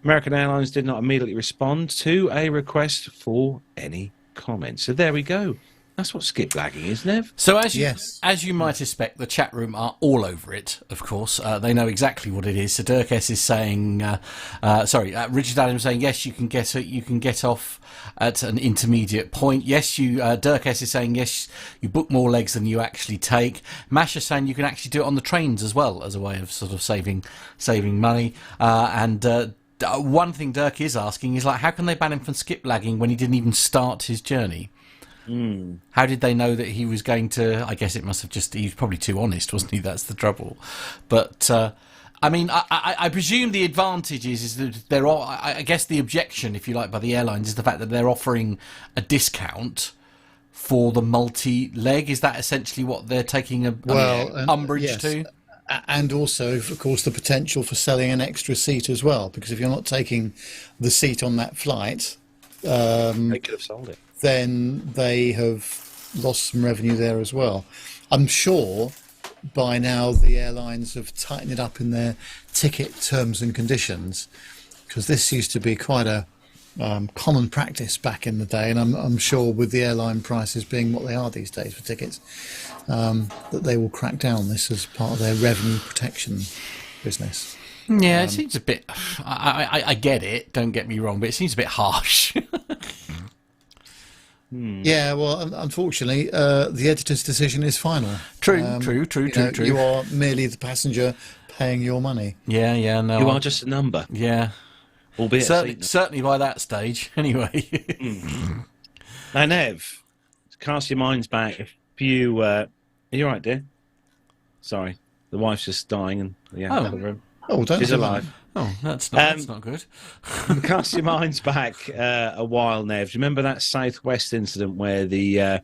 American Airlines did not immediately respond to a request for any comment. So there we go. That's what skip lagging is, Nev. So as you might expect, the chat room are all over it. Of course, they know exactly what it is. So Dirk S is saying, Richard Adams saying, yes, you can get off at an intermediate point. Yes, Dirk S is saying, yes, you book more legs than you actually take. Masha saying you can actually do it on the trains as well as a way of sort of saving money. One thing Dirk is asking is, like, how can they ban him from skip lagging when he didn't even start his journey? How did they know that he was going to? I guess it must have he was probably too honest, wasn't he? That's the trouble. But I mean, I presume the advantage is that they're all, I guess the objection, if you like, by the airlines is the fact that they're offering a discount for the multi-leg. Is that essentially what they're taking umbrage to? And also, of course, the potential for selling an extra seat as well, because if you're not taking the seat on that flight, they could have sold it. Then they have lost some revenue there as well. I'm sure by now the airlines have tightened it up in their ticket terms and conditions, because this used to be quite a common practice back in the day, and I'm sure with the airline prices being what they are these days for tickets, that they will crack down on this as part of their revenue protection business. Yeah, it seems a bit. I get it. Don't get me wrong, but it seems a bit harsh. Yeah, well, unfortunately, the editor's decision is final. True. You are merely the passenger paying your money. Yeah, no. You are just a number. Yeah. Albeit certainly by that stage, anyway. Now, Nev, cast your minds back. If you, are you all right, dear? Sorry, the wife's just dying in the other room. Oh, don't. She's alive. Oh, that's not good. Cast your minds back a while, Nev. Do you remember that Southwest incident where the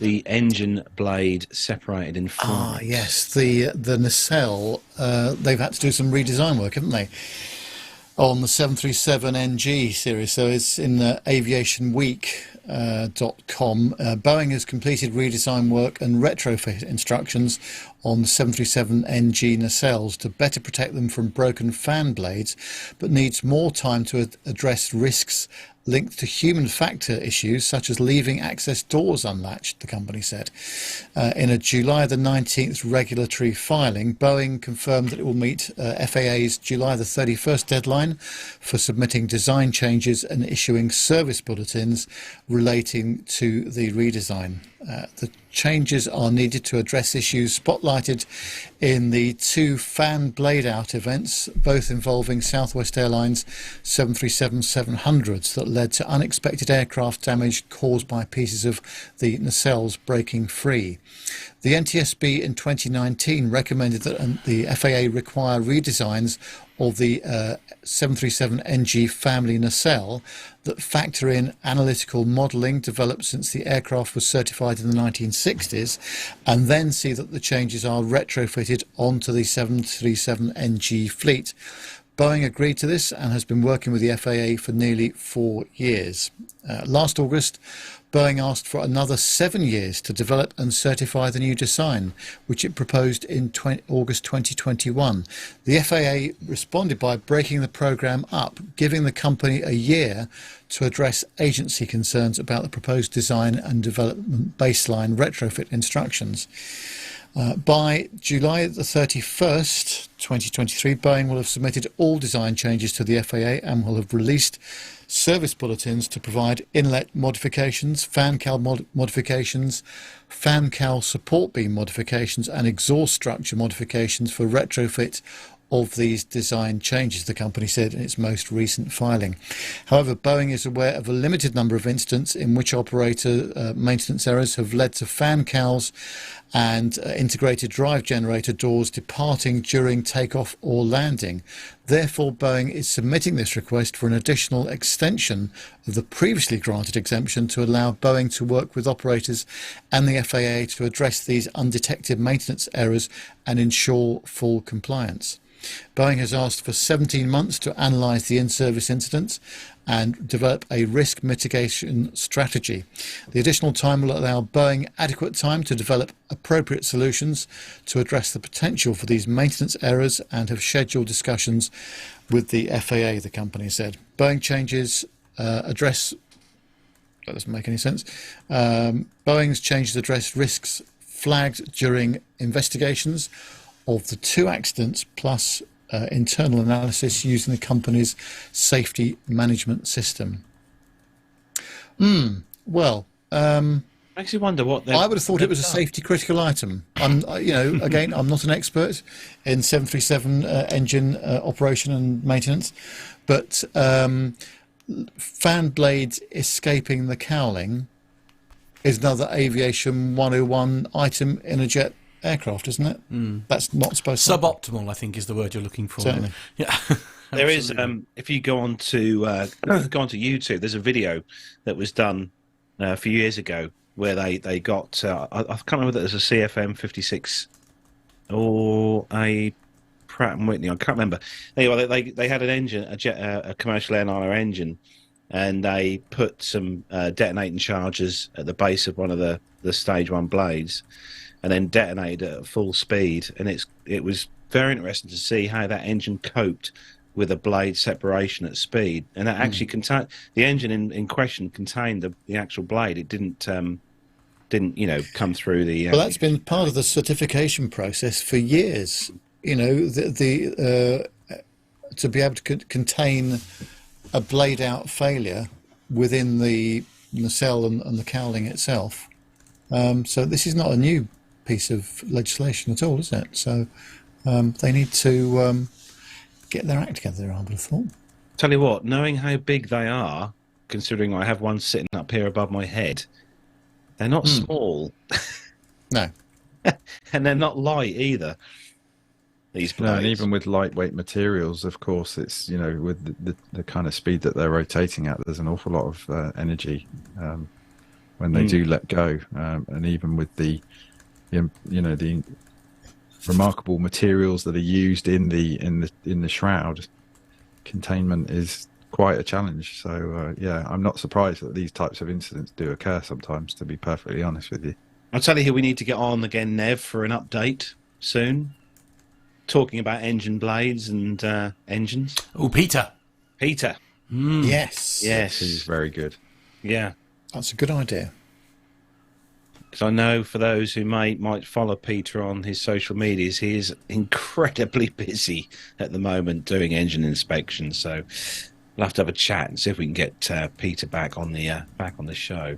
engine blade separated in flight? Ah, yes. The nacelle, they've had to do some redesign work, haven't they, on the 737NG series. So it's in the aviationweek.com. Boeing has completed redesign work and retrofit instructions on the 737NG nacelles to better protect them from broken fan blades, but needs more time to address risks linked to human factor issues such as leaving access doors unlatched, the company said. In a July the 19th regulatory filing, Boeing confirmed that it will meet FAA's July the 31st deadline for submitting design changes and issuing service bulletins relating to the redesign. The changes are needed to address issues spotlighted in the two fan blade out events, both involving Southwest Airlines 737-700s that led to unexpected aircraft damage caused by pieces of the nacelles breaking free. The NTSB in 2019 recommended that the FAA require redesigns of the 737NG family nacelle that factor in analytical modelling developed since the aircraft was certified in the 1960s, and then see that the changes are retrofitted onto the 737NG fleet. Boeing agreed to this and has been working with the FAA for nearly 4 years. Last August, Boeing asked for another 7 years to develop and certify the new design, which it proposed in August 2021. The FAA responded by breaking the program up, giving the company a year to address agency concerns about the proposed design and development baseline retrofit instructions. By July the 31st, 2023, Boeing will have submitted all design changes to the FAA and will have released service bulletins to provide inlet modifications, fan cowl modifications, fan cowl support beam modifications, and exhaust structure modifications for retrofit of these design changes, the company said in its most recent filing. However, Boeing is aware of a limited number of instances in which operator maintenance errors have led to fan cowls and integrated drive generator doors departing during takeoff or landing. Therefore, Boeing is submitting this request for an additional extension of the previously granted exemption to allow Boeing to work with operators and the FAA to address these undetected maintenance errors and ensure full compliance. Boeing has asked for 17 months to analyse the in-service incidents and develop a risk mitigation strategy. The additional time will allow Boeing adequate time to develop appropriate solutions to address the potential for these maintenance errors and have scheduled discussions with the FAA, the company said. Boeing changes address... That doesn't make any sense. Boeing's changes address risks flagged during investigations of the 2 accidents plus internal analysis using the company's safety management system. Makes you wonder what I would have thought it was a safety critical item. Again, I'm not an expert in 737 engine operation and maintenance, but fan blades escaping the cowling is another Aviation 101 item in a jet aircraft, isn't it? That's not supposed to suboptimal, I think, is the word you're looking for. Certainly. Yeah. There is if you go on to YouTube, there's a video that was done a few years ago where they got I can't remember whether it was a CFM 56 or a Pratt and Whitney, I can't remember. Anyway, they had an engine, a commercial airliner engine, and they put some detonating charges at the base of one of the stage 1 blades, and then detonated at full speed. And it was very interesting to see how that engine coped with a blade separation at speed. And that actually contained the engine in question contained the actual blade. It didn't come through the. Well, that's been part of the certification process for years. To be able to contain a blade out failure within the nacelle and the cowling itself. So this is not a new piece of legislation at all, is it? So they need to get their act together, I would have thought. Tell you what, knowing how big they are, considering I have one sitting up here above my head, they're not small. No. And they're not light either. These blades. No, and even with lightweight materials, of course, it's, with the kind of speed that they're rotating at, there's an awful lot of energy when they do let go. And even with the remarkable materials that are used in the shroud, containment is quite a challenge. So I'm not surprised that these types of incidents do occur sometimes, to be perfectly honest with you. I'll tell you who we need to get on again, Nev, for an update soon. Talking about engine blades and engines. Oh, Peter. Yes. He's very good. Yeah. That's a good idea. Because I know for those who might follow Peter on his social medias, he is incredibly busy at the moment doing engine inspections. So we'll have to have a chat and see if we can get Peter back on the show.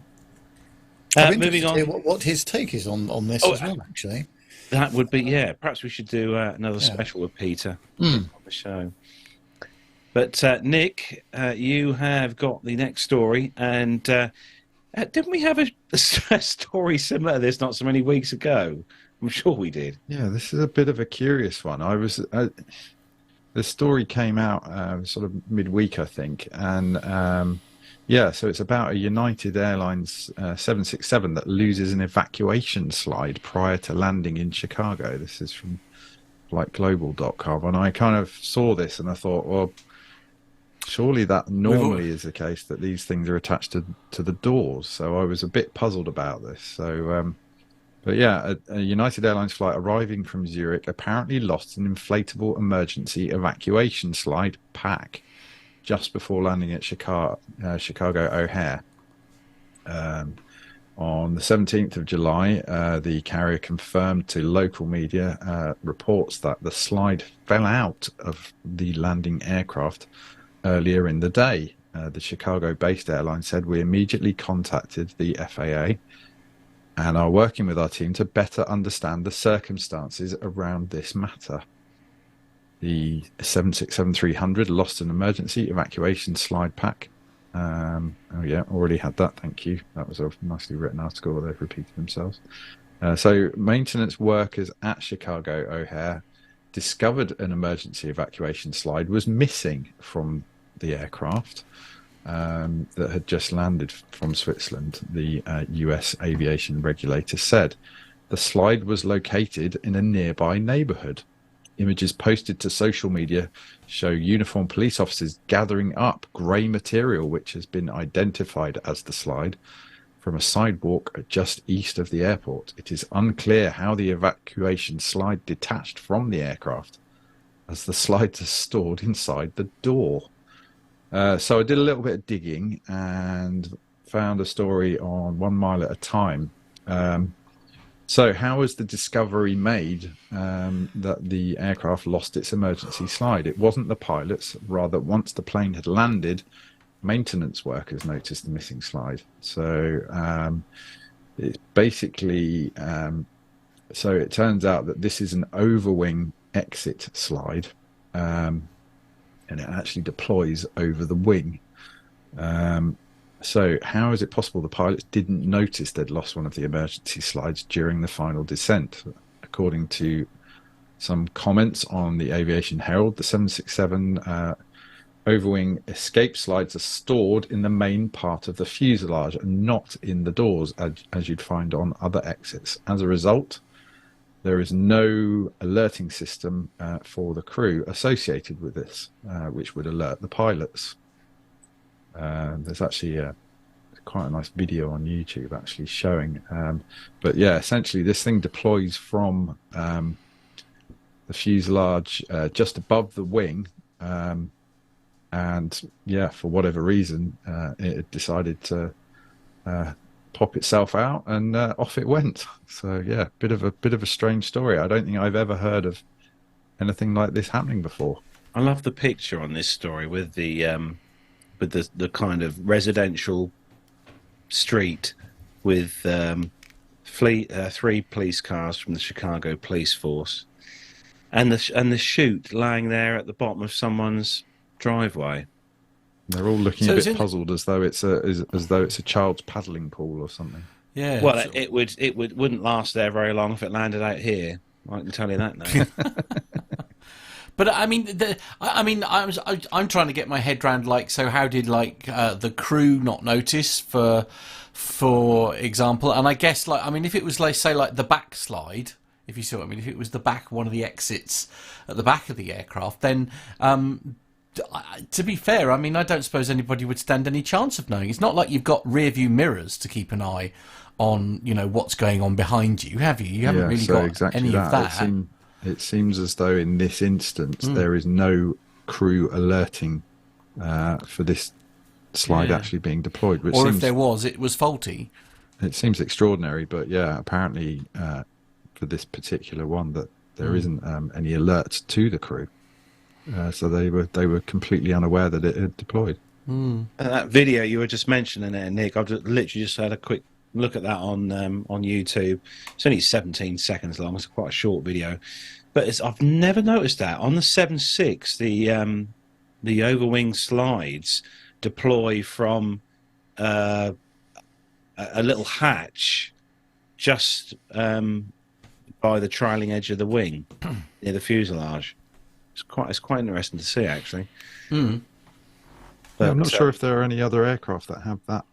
Moving on, what his take is on this as well. Actually, that would be perhaps we should do another special with Peter on the show. But Nick, you have got the next story, and didn't we have a story similar to this not so many weeks ago? I'm sure we did. Yeah, this is a bit of a curious one. The story came out sort of midweek, I think, and so it's about a United Airlines 767 that loses an evacuation slide prior to landing in Chicago. This is from flightglobal.com, and I kind of saw this and I thought, well, surely that normally is the case, that these things are attached to the doors. So I was a bit puzzled about this. So, but yeah, a United Airlines flight arriving from Zurich apparently lost an inflatable emergency evacuation slide pack just before landing at Chicago O'Hare. On the 17th of July, the carrier confirmed to local media reports that the slide fell out of the landing aircraft earlier in the day. The Chicago-based airline said, "We immediately contacted the FAA and are working with our team to better understand the circumstances around this matter." The 767-300 lost an emergency evacuation slide pack. Oh yeah, already had that, thank you. That was a nicely written article where they've repeated themselves. So maintenance workers at Chicago O'Hare discovered an emergency evacuation slide was missing from the aircraft that had just landed from Switzerland, the US aviation regulator said. The slide was located in a nearby neighborhood. Images posted to social media show uniformed police officers gathering up grey material, which has been identified as the slide, from a sidewalk just east of the airport. It is unclear how the evacuation slide detached from the aircraft, as the slides are stored inside the door. So I did a little bit of digging and found a story on 1 Mile at a Time. So how was the discovery made that the aircraft lost its emergency slide? It wasn't the pilots. Rather, once the plane had landed, maintenance workers noticed the missing slide. So it's basically... so it turns out that this is an overwing exit slide, and it actually deploys over the wing. So how is it possible the pilots didn't notice they'd lost one of the emergency slides during the final descent? According to some comments on the Aviation Herald, the 767 overwing escape slides are stored in the main part of the fuselage and not in the doors, as you'd find on other exits. As a result, there is no alerting system for the crew associated with this, which would alert the pilots. There's actually quite a nice video on YouTube actually showing. But yeah, essentially this thing deploys from the fuselage just above the wing. And yeah, for whatever reason, it had decided to pop itself out and off it went. So yeah, bit of a strange story. I don't think I've ever heard of anything like this happening before. I love the picture on this story with the kind of residential street with three police cars from the Chicago police force, and the chute lying there at the bottom of someone's driveway. They're all looking a bit puzzled, as though it's a child's paddling pool or something. Yeah. Well, it wouldn't last there very long if it landed out here. I can tell you that now. But I mean, I'm trying to get my head around, like, so how did the crew not notice, for example? And I guess, like, I mean, if it was, like, say, like the back slide, if you see what I mean, if it was the back, one of the exits at the back of the aircraft, then to be fair, I mean, I don't suppose anybody would stand any chance of knowing. It's not like you've got rear view mirrors to keep an eye on, what's going on behind you, have you? You haven't really got exactly any of that. It seems as though in this instance there is no crew alerting for this slide actually being deployed. Which if there was, it was faulty. It seems extraordinary, but yeah, apparently for this particular one that there isn't any alert to the crew. So they were completely unaware that it had deployed. That video you were just mentioning there, Nick, I've literally just had a quick look at that on YouTube. It's only 17 seconds long. It's quite a short video, but I've never noticed that on the 767 the overwing slides deploy from a little hatch just by the trailing edge of the wing near the fuselage. It's quite interesting to see, actually. But, yeah, I'm not sure if there are any other aircraft that have that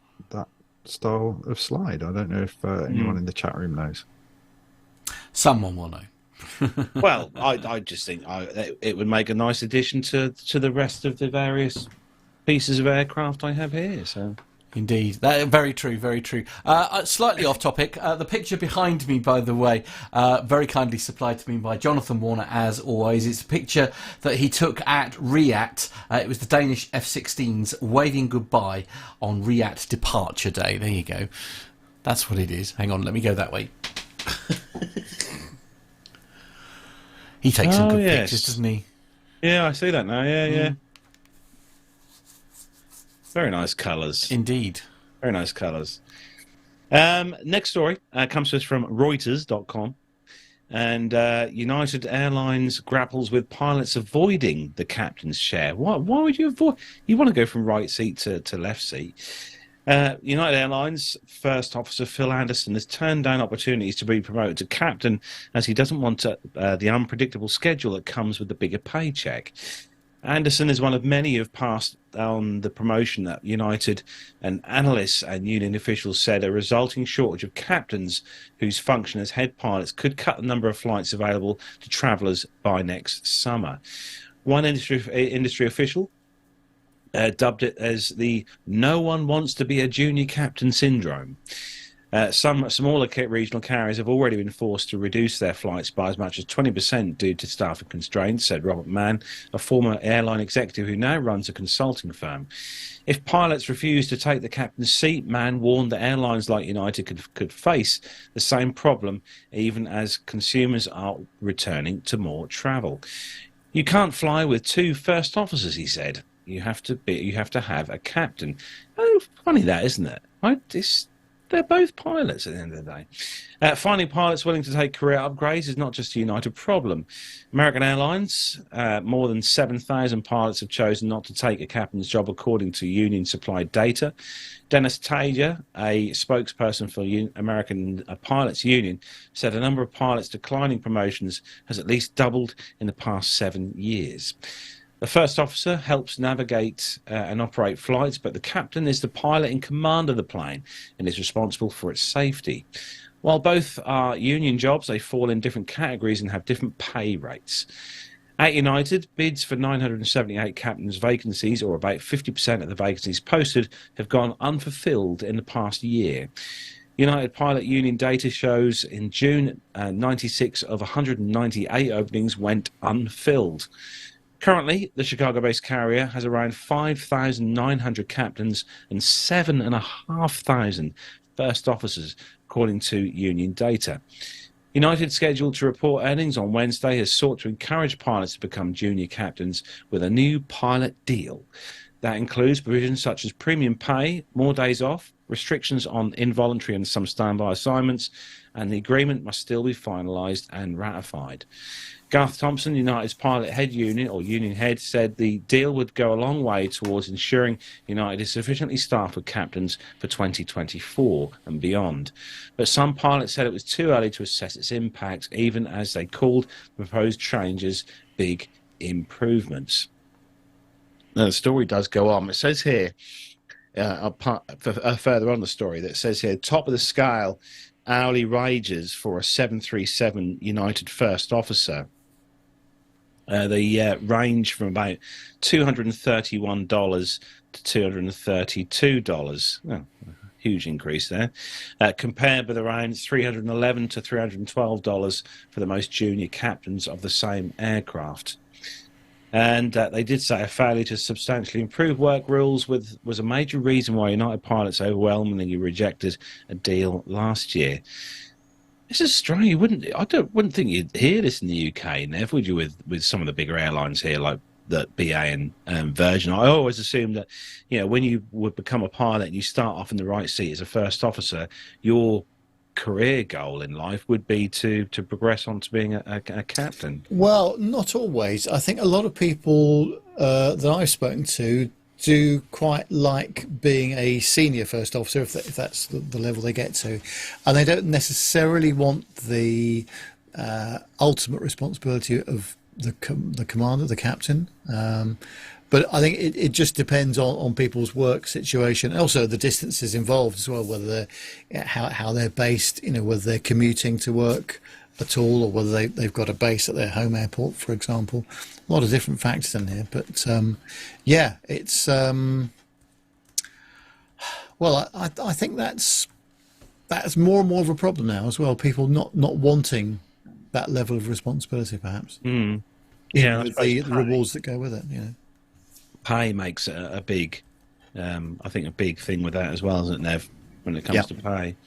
style of slide. I don't know if anyone in the chat room knows. Someone will know. Well, I just think it would make a nice addition to the rest of the various pieces of aircraft I have here. So. Indeed, very true, very true. Slightly off topic. The picture behind me, by the way, very kindly supplied to me by Jonathan Warner, as always. It's a picture that he took at Riyadh. It was the Danish F-16s waving goodbye on Riyadh departure day. There you go. That's what it is. Hang on, let me go that way. He takes some good pictures, doesn't he? Yeah, I see that now. Yeah. Very nice colours. Indeed. Very nice colours. Next story comes to us from Reuters.com. And United Airlines grapples with pilots avoiding the captain's chair. Why would you avoid? You want to go from right seat to left seat. United Airlines First Officer Phil Anderson has turned down opportunities to be promoted to captain as he doesn't want the unpredictable schedule that comes with the bigger paycheck. Anderson is one of many who have passed on the promotion at United, and analysts and union officials said a resulting shortage of captains whose function as head pilots could cut the number of flights available to travellers by next summer. One industry official dubbed it as the "no one wants to be a junior captain syndrome." Some smaller regional carriers have already been forced to reduce their flights by as much as 20% due to staffing constraints, said Robert Mann, a former airline executive who now runs a consulting firm. If pilots refuse to take the captain's seat, Mann warned that airlines like United could face the same problem even as consumers are returning to more travel. You can't fly with two first officers, he said. You have to have a captain. Oh, funny that, isn't it? They're both pilots at the end of the day. Finding pilots willing to take career upgrades is not just a United problem. American Airlines, more than 7,000 pilots have chosen not to take a captain's job according to union-supplied data. Dennis Tager, a spokesperson for American Pilots Union, said a number of pilots declining promotions has at least doubled in the past 7 years. The first officer helps navigate and operate flights, but the captain is the pilot in command of the plane and is responsible for its safety. While both are union jobs, they fall in different categories and have different pay rates. At United, bids for 978 captains' vacancies, or about 50% of the vacancies posted, have gone unfulfilled in the past year. United Pilot Union data shows in June, 96 of 198 openings went unfilled. Currently, the Chicago-based carrier has around 5,900 captains and 7,500 first officers, according to union data. United, scheduled to report earnings on Wednesday, has sought to encourage pilots to become junior captains with a new pilot deal. That includes provisions such as premium pay, more days off, restrictions on involuntary and some standby assignments, and the agreement must still be finalised and ratified. Garth Thompson, United's pilot head union, or union head, said the deal would go a long way towards ensuring United is sufficiently staffed with captains for 2024 and beyond. But some pilots said it was too early to assess its impact, even as they called the proposed changes big improvements. Now, the story does go on. It says here, further on the story, that says here, top of the scale hourly wages for a 737 United first officer. They range from about $231 to $232. Well, huge increase there. Compared with around $311 to $312 for the most junior captains of the same aircraft. And they did say a failure to substantially improve work rules was a major reason why United pilots overwhelmingly rejected a deal last year. This is strange. I wouldn't think you'd hear this in the UK, Nev, would you? With some of the bigger airlines here, like the BA and Virgin. I always assumed that, when you would become a pilot and you start off in the right seat as a first officer, your career goal in life would be to progress on to being a captain. Well, not always. I think a lot of people that I've spoken to do quite like being a senior first officer, if that's the level they get to, and they don't necessarily want the ultimate responsibility of the commander, the captain. But I think it just depends on people's work situation, and also the distances involved as well, whether how they're based, whether they're commuting to work at all, or whether they've got a base at their home airport, for example. A lot of different factors in here, but yeah, it's well, I think that's more and more of a problem now as well. People not wanting that level of responsibility, perhaps. Yeah, with the rewards that go with it. Pay makes a big, I think, a big thing with that as well, isn't it, Nev? When it comes to pay,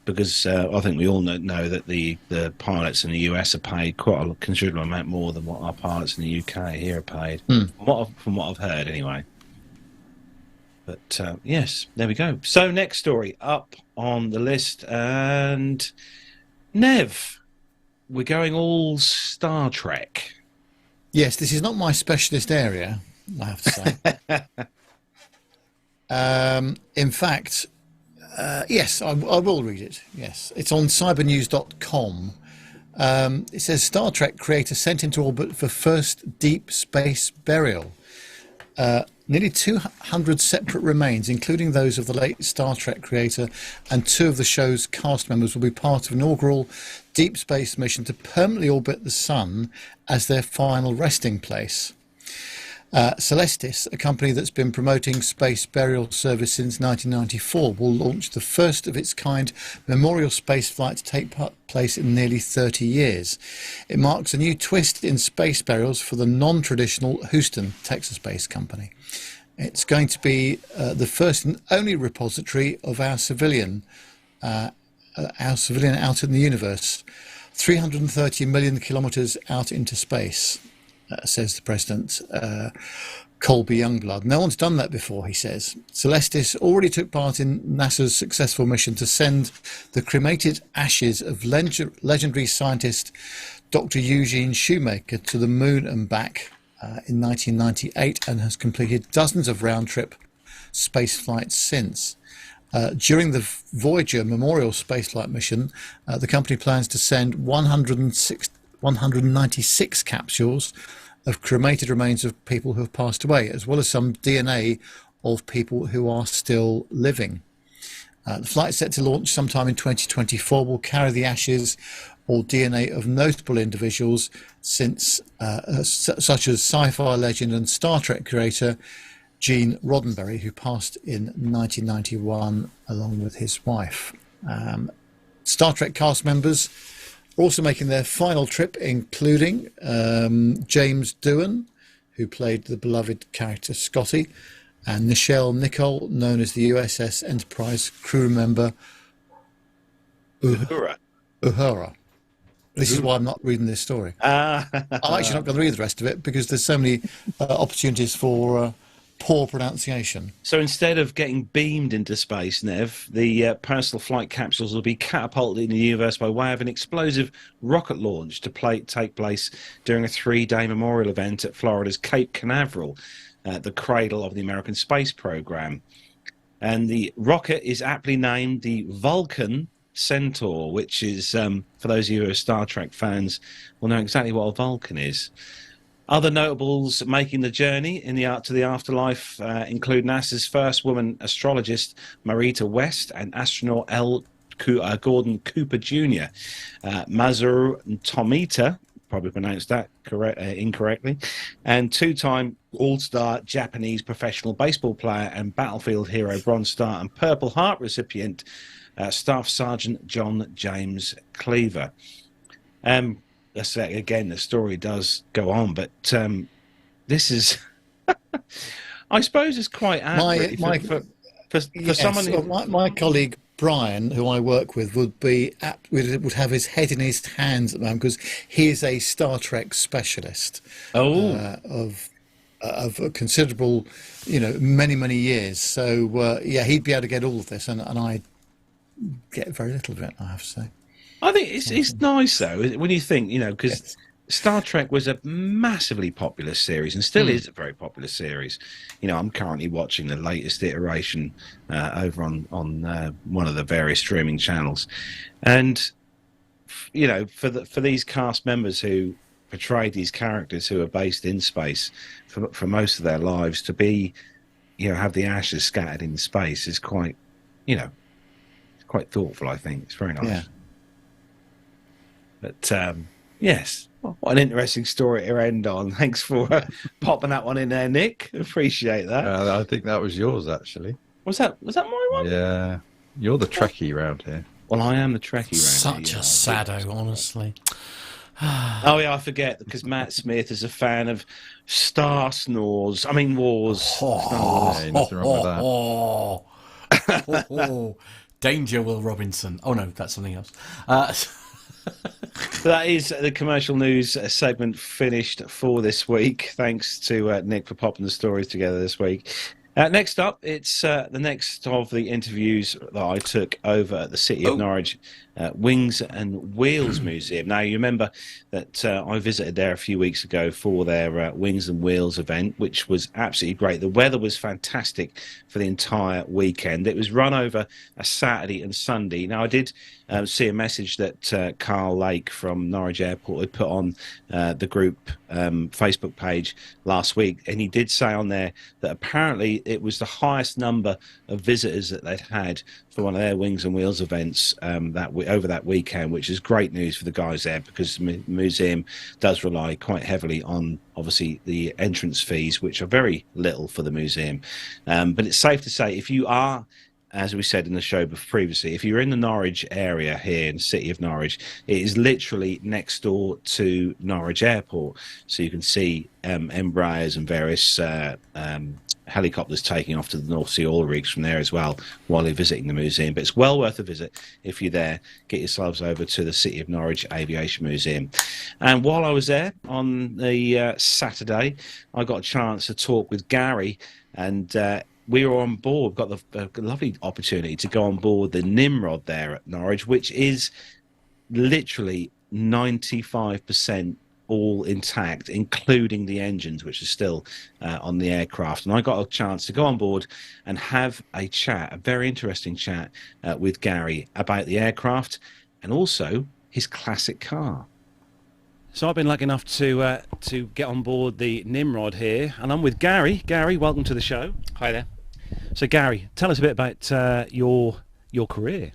because I think we all know that the pilots in the US are paid quite a considerable amount more than what our pilots in the UK here are paid. From what I've heard, anyway. But yes, there we go. So next story up on the list, and Nev, we're going all Star Trek. Yes, this is not my specialist area, I have to say. In fact, yes, I will read it. Yes, it's on cybernews.com. It says Star Trek creator sent into orbit for first deep space burial. Nearly 200 separate remains, including those of the late Star Trek creator and 2 of the show's cast members, will be part of an inaugural deep space mission to permanently orbit the Sun as their final resting place. Celestis, a company that's been promoting space burial service since 1994, will launch the first of its kind memorial space flight to take place in nearly 30 years. It marks a new twist in space burials for the non-traditional Houston, Texas-based company. It's going to be the first and only repository of our civilian out in the universe, 330 million kilometres out into space. Says the president, Colby Youngblood. No one's done that before, he says. Celestis already took part in NASA's successful mission to send the cremated ashes of legendary scientist Dr. Eugene Shoemaker to the moon and back in 1998, and has completed dozens of round-trip space flights since. During the Voyager Memorial Spaceflight mission, the company plans to send 196 capsules of cremated remains of people who have passed away, as well as some DNA of people who are still living. The flight set to launch sometime in 2024 will carry the ashes or DNA of notable individuals such as sci-fi legend and Star Trek creator Gene Roddenberry, who passed in 1991 along with his wife. Star Trek cast members also making their final trip, including James Doohan, who played the beloved character Scotty, and Nichelle Nicholl, known as the USS Enterprise crew member Uhura. This is why I'm not reading this story. I'm actually not going to read the rest of it because there's so many opportunities for poor pronunciation. So instead of getting beamed into space, Nev, the personal flight capsules will be catapulted in the universe by way of an explosive rocket launch to take place during a 3-day memorial event at Florida's Cape Canaveral, the cradle of the American space program. And the rocket is aptly named the Vulcan Centaur, which is, for those of you who are Star Trek fans, will know exactly what a Vulcan is. Other notables making the journey to the afterlife include NASA's first woman astrologist, Marita West, and astronaut Gordon Cooper Jr., Masaru Tomita, probably pronounced that incorrectly, and 2-time All-Star Japanese professional baseball player and battlefield hero Bronze Star and Purple Heart recipient, Staff Sergeant John James Cleaver. Again, the story does go on, but this is, I suppose, it's quite accurate for someone. Well, my colleague Brian, who I work with, would have his head in his hands at the moment because he is a Star Trek specialist of a considerable, many years. So he'd be able to get all of this, and I get very little of it, I have to say. I think it's nice though when you think, because Star Trek was a massively popular series and still is a very popular series. I'm currently watching the latest iteration over on one of the various streaming channels, and for these cast members who portrayed these characters who are based in space for most of their lives to be, have the ashes scattered in space is quite, quite thoughtful. I think it's very nice. Yeah. But yes, what an interesting story to end on. Thanks for popping that one in there, Nick. Appreciate that. I think that was yours, actually. Was that my one? Yeah, you're the Trekkie round here. Well, I am the Trekkie. Such a saddo, honestly. Oh yeah, I forget because Matt Smith is a fan of Star Snores. I mean Wars. Hey, nothing wrong with that. Danger, Will Robinson. Oh no, that's something else. That is the commercial news segment finished for this week. Thanks to Nick for popping the stories together this week. Next up, it's the next of the interviews that I took over at the City of Norwich Wings and Wheels Museum. Now, you remember that I visited there a few weeks ago for their Wings and Wheels event, which was absolutely great. The weather was fantastic for the entire weekend. It was run over a Saturday and Sunday. Now, I did see a message that Carl Lake from Norwich Airport had put on the group Facebook page last week, and he did say on there that apparently it was the highest number of visitors that they'd had for one of their Wings and Wheels events over that weekend, which is great news for the guys there, because the museum does rely quite heavily on, obviously, the entrance fees, which are very little for the museum. But it's safe to say, if you are, as we said in the show previously, if you're in the Norwich area here in the City of Norwich, it is literally next door to Norwich Airport. So you can see Embraers and various helicopters taking off to the North Sea oil rigs from there as well while you're visiting the museum. But it's well worth a visit if you're there. Get yourselves over to the City of Norwich Aviation Museum. And while I was there on the Saturday, I got a chance to talk with Gary, and we were on board, got the lovely opportunity to go on board the Nimrod there at Norwich, which is literally 95% all intact, including the engines, which are still on the aircraft. And I got a chance to go on board and have a chat, a very interesting chat with Gary about the aircraft and also his classic car. So I've been lucky enough to get on board the Nimrod here, and I'm with Gary. Gary, welcome to the show. Hi there. So Gary, tell us a bit about your career.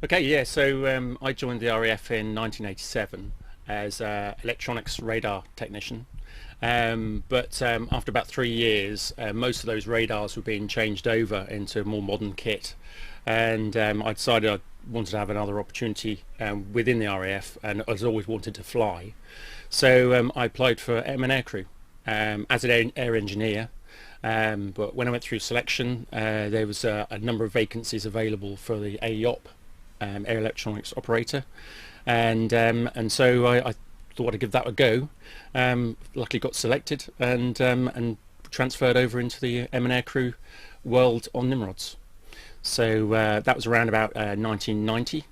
Okay, yeah, so I joined the RAF in 1987 as electronics radar technician. But after about 3 years, most of those radars were being changed over into more modern kit. And I decided I wanted to have another opportunity within the RAF, and I always wanted to fly. So I applied for Airman Aircrew as an air engineer. But when I went through selection, there was a number of vacancies available for the AEOP, air electronics operator. And so I thought I'd give that a go. Luckily got selected and transferred over into the M&A Aircrew world on Nimrods. So that was around about 1990,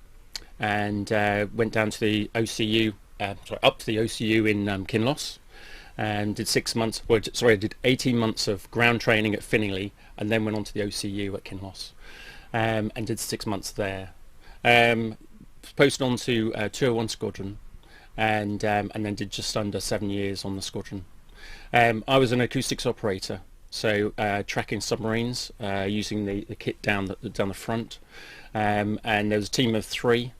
and went down to the OCU, up to the OCU in Kinloss, and did 6 months. Well, sorry, I did 18 months of ground training at Finningley, and then went on to the OCU at Kinloss, and did 6 months there. Posted on to 201 Squadron, and then did just under 7 years on the squadron. I was an acoustics operator, so tracking submarines using the kit down the front, and there was a team of 3,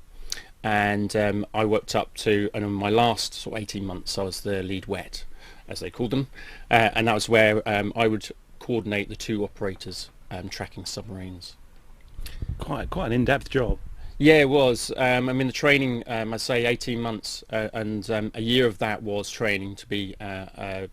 and I worked up to, and in my last sort of 18 months I was the lead wet, as they called them, and that was where I would coordinate the 2 operators tracking submarines. Quite an in-depth job. Yeah, it was. I mean, the training, I'd say 18 months, and a year of that was training to be a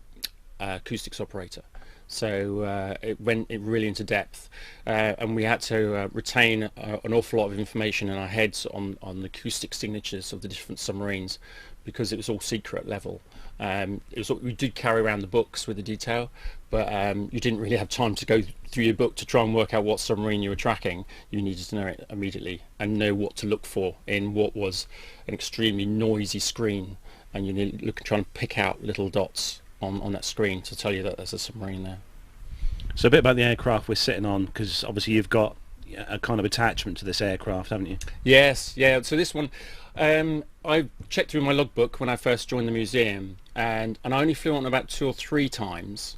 acoustics operator. So it went really into depth, and we had to retain an awful lot of information in our heads on the acoustic signatures of the different submarines, because it was all secret level. We did carry around the books with the detail, but you didn't really have time to go through your book to try and work out what submarine you were tracking. You needed to know it immediately and know what to look for in what was an extremely noisy screen, and you trying to pick out little dots on that screen to tell you that there's a submarine there. So a bit about the aircraft we're sitting on, because obviously you've got a kind of attachment to this aircraft, haven't you? Yes, yeah. So this one, I checked through my logbook when I first joined the museum, and I only flew on about 2 or 3 times,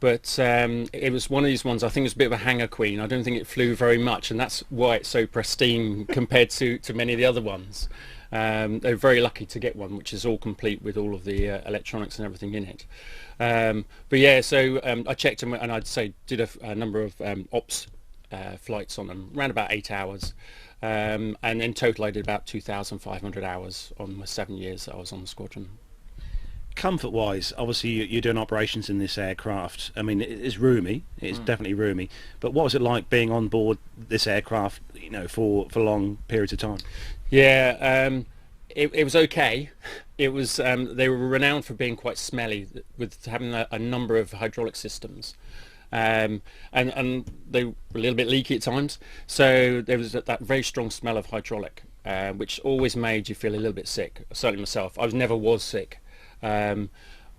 but it was one of these ones. I think it was a bit of a hanger queen. I don't think it flew very much, and that's why it's so pristine compared to many of the other ones. They're very lucky to get one which is all complete with all of the electronics and everything in it. But yeah, so I checked them, and I'd say did a number of ops flights on them, around about 8 hours. And in total I did about 2,500 hours on my 7 years that I was on the squadron. Comfort wise, obviously you're doing operations in this aircraft. I mean, it's roomy, it's definitely roomy, but what was it like being on board this aircraft, you know, for long periods of time? Yeah, it was okay. It was they were renowned for being quite smelly, with having a number of hydraulic systems. And they were a little bit leaky at times, so there was that very strong smell of hydraulic, which always made you feel a little bit sick. Certainly myself, I never was sick.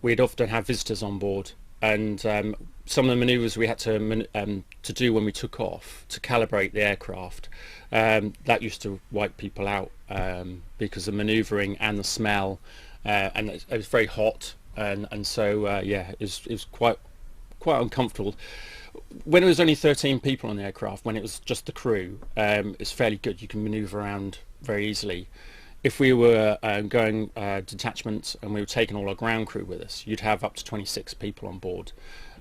We'd often have visitors on board, and some of the manoeuvres we had to do when we took off to calibrate the aircraft, that used to wipe people out, because the manoeuvring and the smell, and it was very hot, and so yeah, it was quite uncomfortable. When it was only 13 people on the aircraft, when it was just the crew, it's fairly good. You can manoeuvre around very easily. If we were going detachments and we were taking all our ground crew with us, you'd have up to 26 people on board,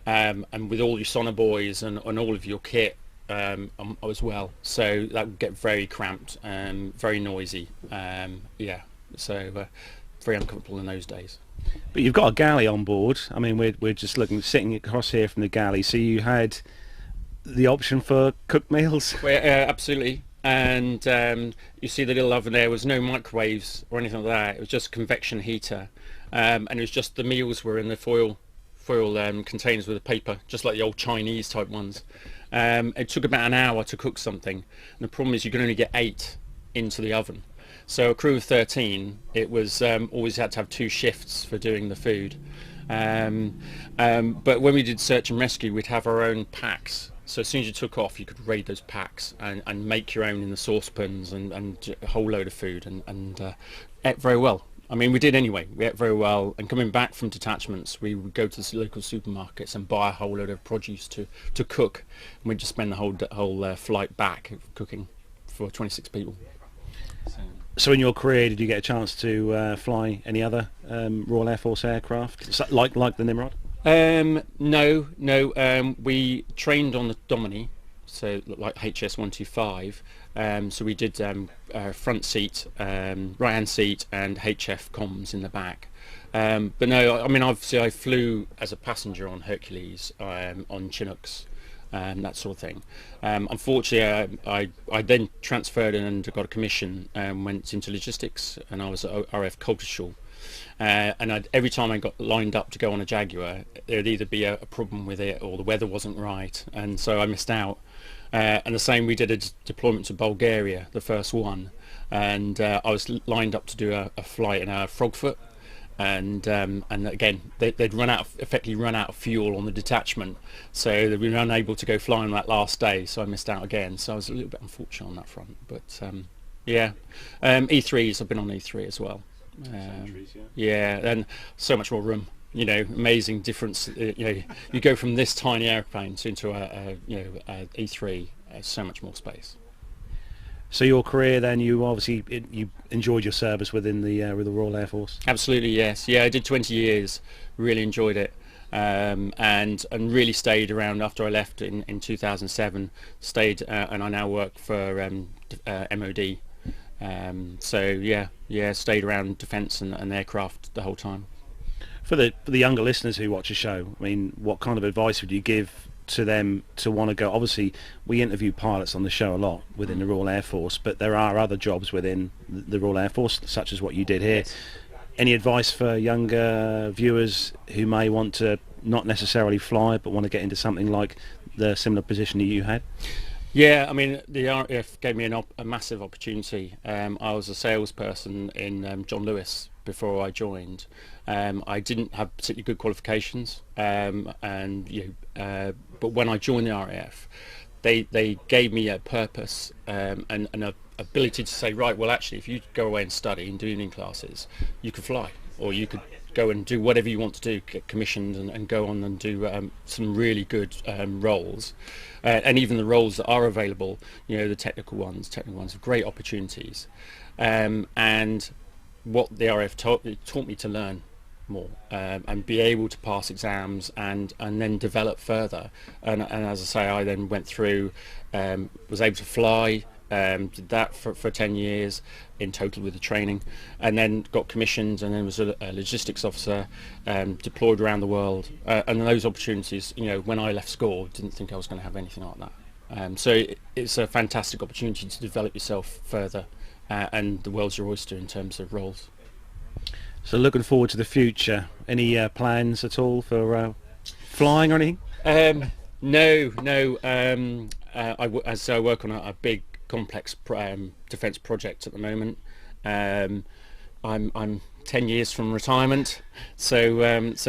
and with all your sonar buoys and all of your kit as well, so that would get very cramped and very noisy. Yeah, so very uncomfortable in those days. But you've got a galley on board. I mean, we're just sitting across here from the galley, so you had the option for cooked meals. Well, absolutely. And you see the little oven there. Was no microwaves or anything like that. It was just a convection heater, and it was just the meals were in the foil containers with a paper, just like the old Chinese type ones. It took about an hour to cook something, and the problem is you can only get 8 into the oven. So a crew of 13, it was always had to have 2 shifts for doing the food. But when we did search and rescue, we'd have our own packs. So as soon as you took off, you could raid those packs and make your own in the saucepans and a whole load of food, and ate very well. I mean, we did anyway. We ate very well. And coming back from detachments, we would go to the local supermarkets and buy a whole load of produce to cook. And we'd just spend the whole flight back cooking for 26 people. So in your career, did you get a chance to fly any other Royal Air Force aircraft, like the Nimrod? No. We trained on the Domini, so like HS-125. So we did front seat, right-hand seat, and HF comms in the back. But no, I mean, obviously I flew as a passenger on Hercules, on Chinooks, that sort of thing. Unfortunately, I then transferred and got a commission and went into logistics, and I was at RF Coltishall. And every time I got lined up to go on a Jaguar, there'd either be a problem with it or the weather wasn't right, and so I missed out. And the same, we did a deployment to Bulgaria, the first one, and I was lined up to do a flight in a Frogfoot, and again they'd effectively run out of fuel on the detachment, so we were unable to go flying that last day, so I missed out again. So I was a little bit unfortunate on that front, but yeah. E3s, I've been on E3 as well. Yeah, and so much more room. You know, amazing difference. You know, you go from this tiny airplane into a E3, so much more space. So your career, then, you obviously you enjoyed your service within the Royal Air Force. Absolutely, yes. Yeah, I did 20 years. Really enjoyed it, and really stayed around after I left in 2007. Stayed, and I now work for MOD. So yeah, stayed around defence and aircraft the whole time. For the younger listeners who watch the show, I mean, what kind of advice would you give to them to want to go? Obviously, we interview pilots on the show a lot within the Royal Air Force, but there are other jobs within the Royal Air Force, such as what you did here. Yes. Any advice for younger viewers who may want to not necessarily fly, but want to get into something like the similar position that you had? Yeah, I mean, the RAF gave me a massive opportunity. I was a salesperson in John Lewis before I joined. I didn't have particularly good qualifications, but when I joined the RAF, they gave me a purpose and an ability to say, right, well, actually, if you go away and study and do evening classes, you could fly, or you could go and do whatever you want to do, get commissioned and go on and do some really good roles. And even the roles that are available, the technical ones are great opportunities. And what the RAF taught me to learn more and be able to pass exams and then develop further. And as I say, I then went through, was able to fly, did that for 10 years in total with the training, and then got commissioned, and then was a logistics officer, deployed around the world. And those opportunities, when I left school, didn't think I was going to have anything like that. So it's a fantastic opportunity to develop yourself further, and the world's your oyster in terms of roles. So looking forward to the future. Any plans at all for flying or anything? No. I work on a big complex defence project at the moment. I'm 10 years from retirement, so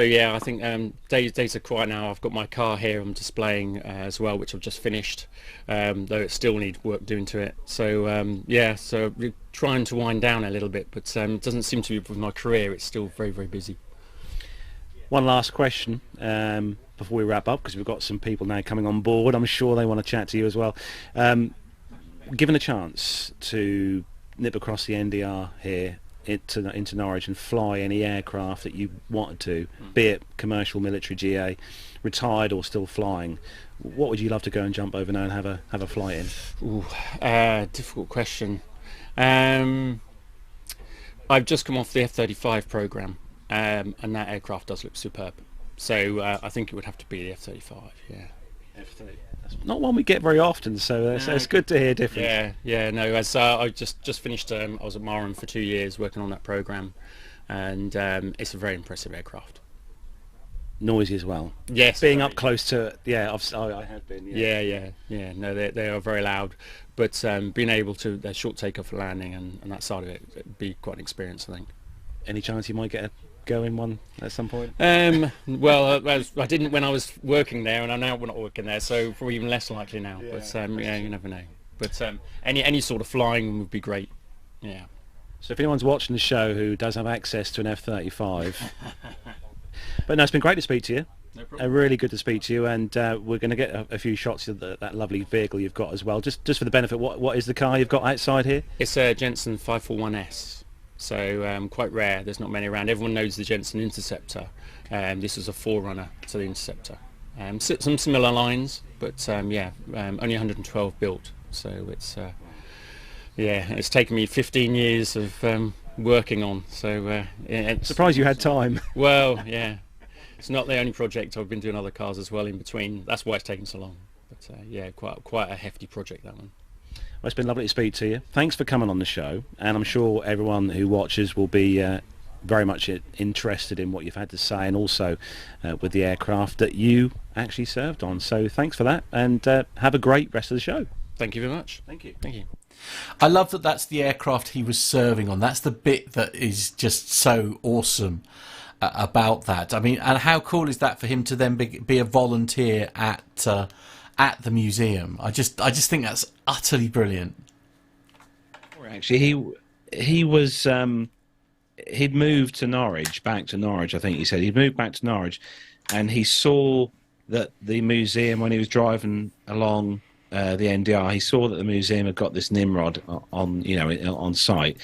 yeah, I think days are quiet now. I've got my car here I'm displaying as well, which I've just finished, though it still needs work doing to it. So yeah, so we're trying to wind down a little bit, but it doesn't seem to be with my career. It's still very, very busy. One last question before we wrap up, because we've got some people now coming on board. I'm sure they want to chat to you as well. Given a chance to nip across the NDR here into Norwich and fly any aircraft that you wanted to, be it commercial, military, GA, retired or still flying, what would you love to go and jump over now and have a flight in? Ooh, difficult question. I've just come off the F-35 program, and that aircraft does look superb. So I think it would have to be the F-35. Yeah. F-35. That's not one we get very often, so it's good to hear different. Yeah. No, as I just finished. I was at Marham for 2 years working on that program, and it's a very impressive aircraft. Noisy as well. Yes, being up close to it. Yeah, I have been. Yeah. No, they are very loud, but being able to their short takeoff and landing and that side of it, it'd be quite an experience, I think. Any chance you might get a go in one at some point? Well, I didn't when I was working there, and I'm now not working there, so probably even less likely now. Yeah, but yeah, you never know. But any sort of flying would be great. Yeah. So if anyone's watching the show who does have access to an F-35, but no, it's been great to speak to you. No problem. Really good to speak to you, and we're going to get a few shots of that lovely vehicle you've got as well. Just for the benefit, what is the car you've got outside here? It's a Jensen 541S. So quite rare. There's not many around. Everyone knows the Jensen Interceptor. This is a forerunner to the Interceptor. Some similar lines, but only 112 built. So it's it's taken me 15 years of working on. So surprised you had time. Well, yeah, it's not the only project. I've been doing other cars as well in between. That's why it's taken so long. But quite a hefty project, that one. Well, it's been lovely to speak to you. Thanks for coming on the show, and I'm sure everyone who watches will be very much interested in what you've had to say, and also with the aircraft that you actually served on. So thanks for that, and have a great rest of the show. Thank you very much. Thank you. I love that that's the aircraft he was serving on. That's the bit that is just so awesome about that. I mean, and how cool is that for him to then be a volunteer at the museum? I just think that's utterly brilliant. Actually, he was he'd moved to Norwich, back to Norwich. I think he said he'd moved back to Norwich, and he saw that the museum, when he was driving along the NDR, he saw that the museum had got this Nimrod on site.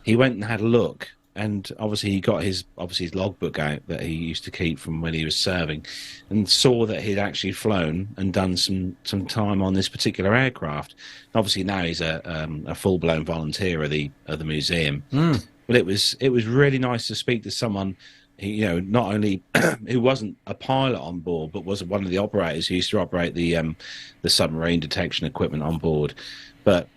He went and had a look, and obviously he got his logbook out that he used to keep from when he was serving, and saw that he'd actually flown and done some time on this particular aircraft. Obviously now he's a full-blown volunteer of the museum. But it was really nice to speak to someone who, not only who wasn't a pilot on board, but was one of the operators who used to operate the submarine detection equipment on board, but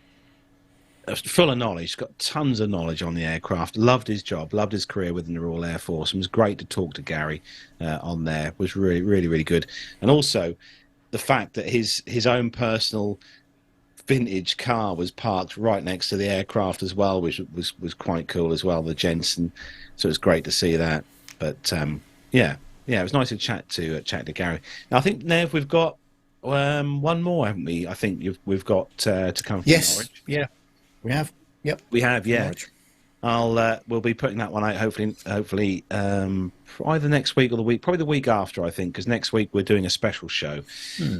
full of knowledge, got tons of knowledge on the aircraft, loved his job, loved his career within the Royal Air Force, and was great to talk to Gary on there. It was really, really, really good. And also the fact that his own personal vintage car was parked right next to the aircraft as well, which was quite cool as well, the Jensen. So it was great to see that. But it was nice to chat to Gary. Now I think, Nev, we've got one more, haven't we? I think we've got to come from yes. Norwich. Yeah. We have, yep. We have, yeah. we'll be putting that one out hopefully either next week or probably the week after, I think, because next week we're doing a special show.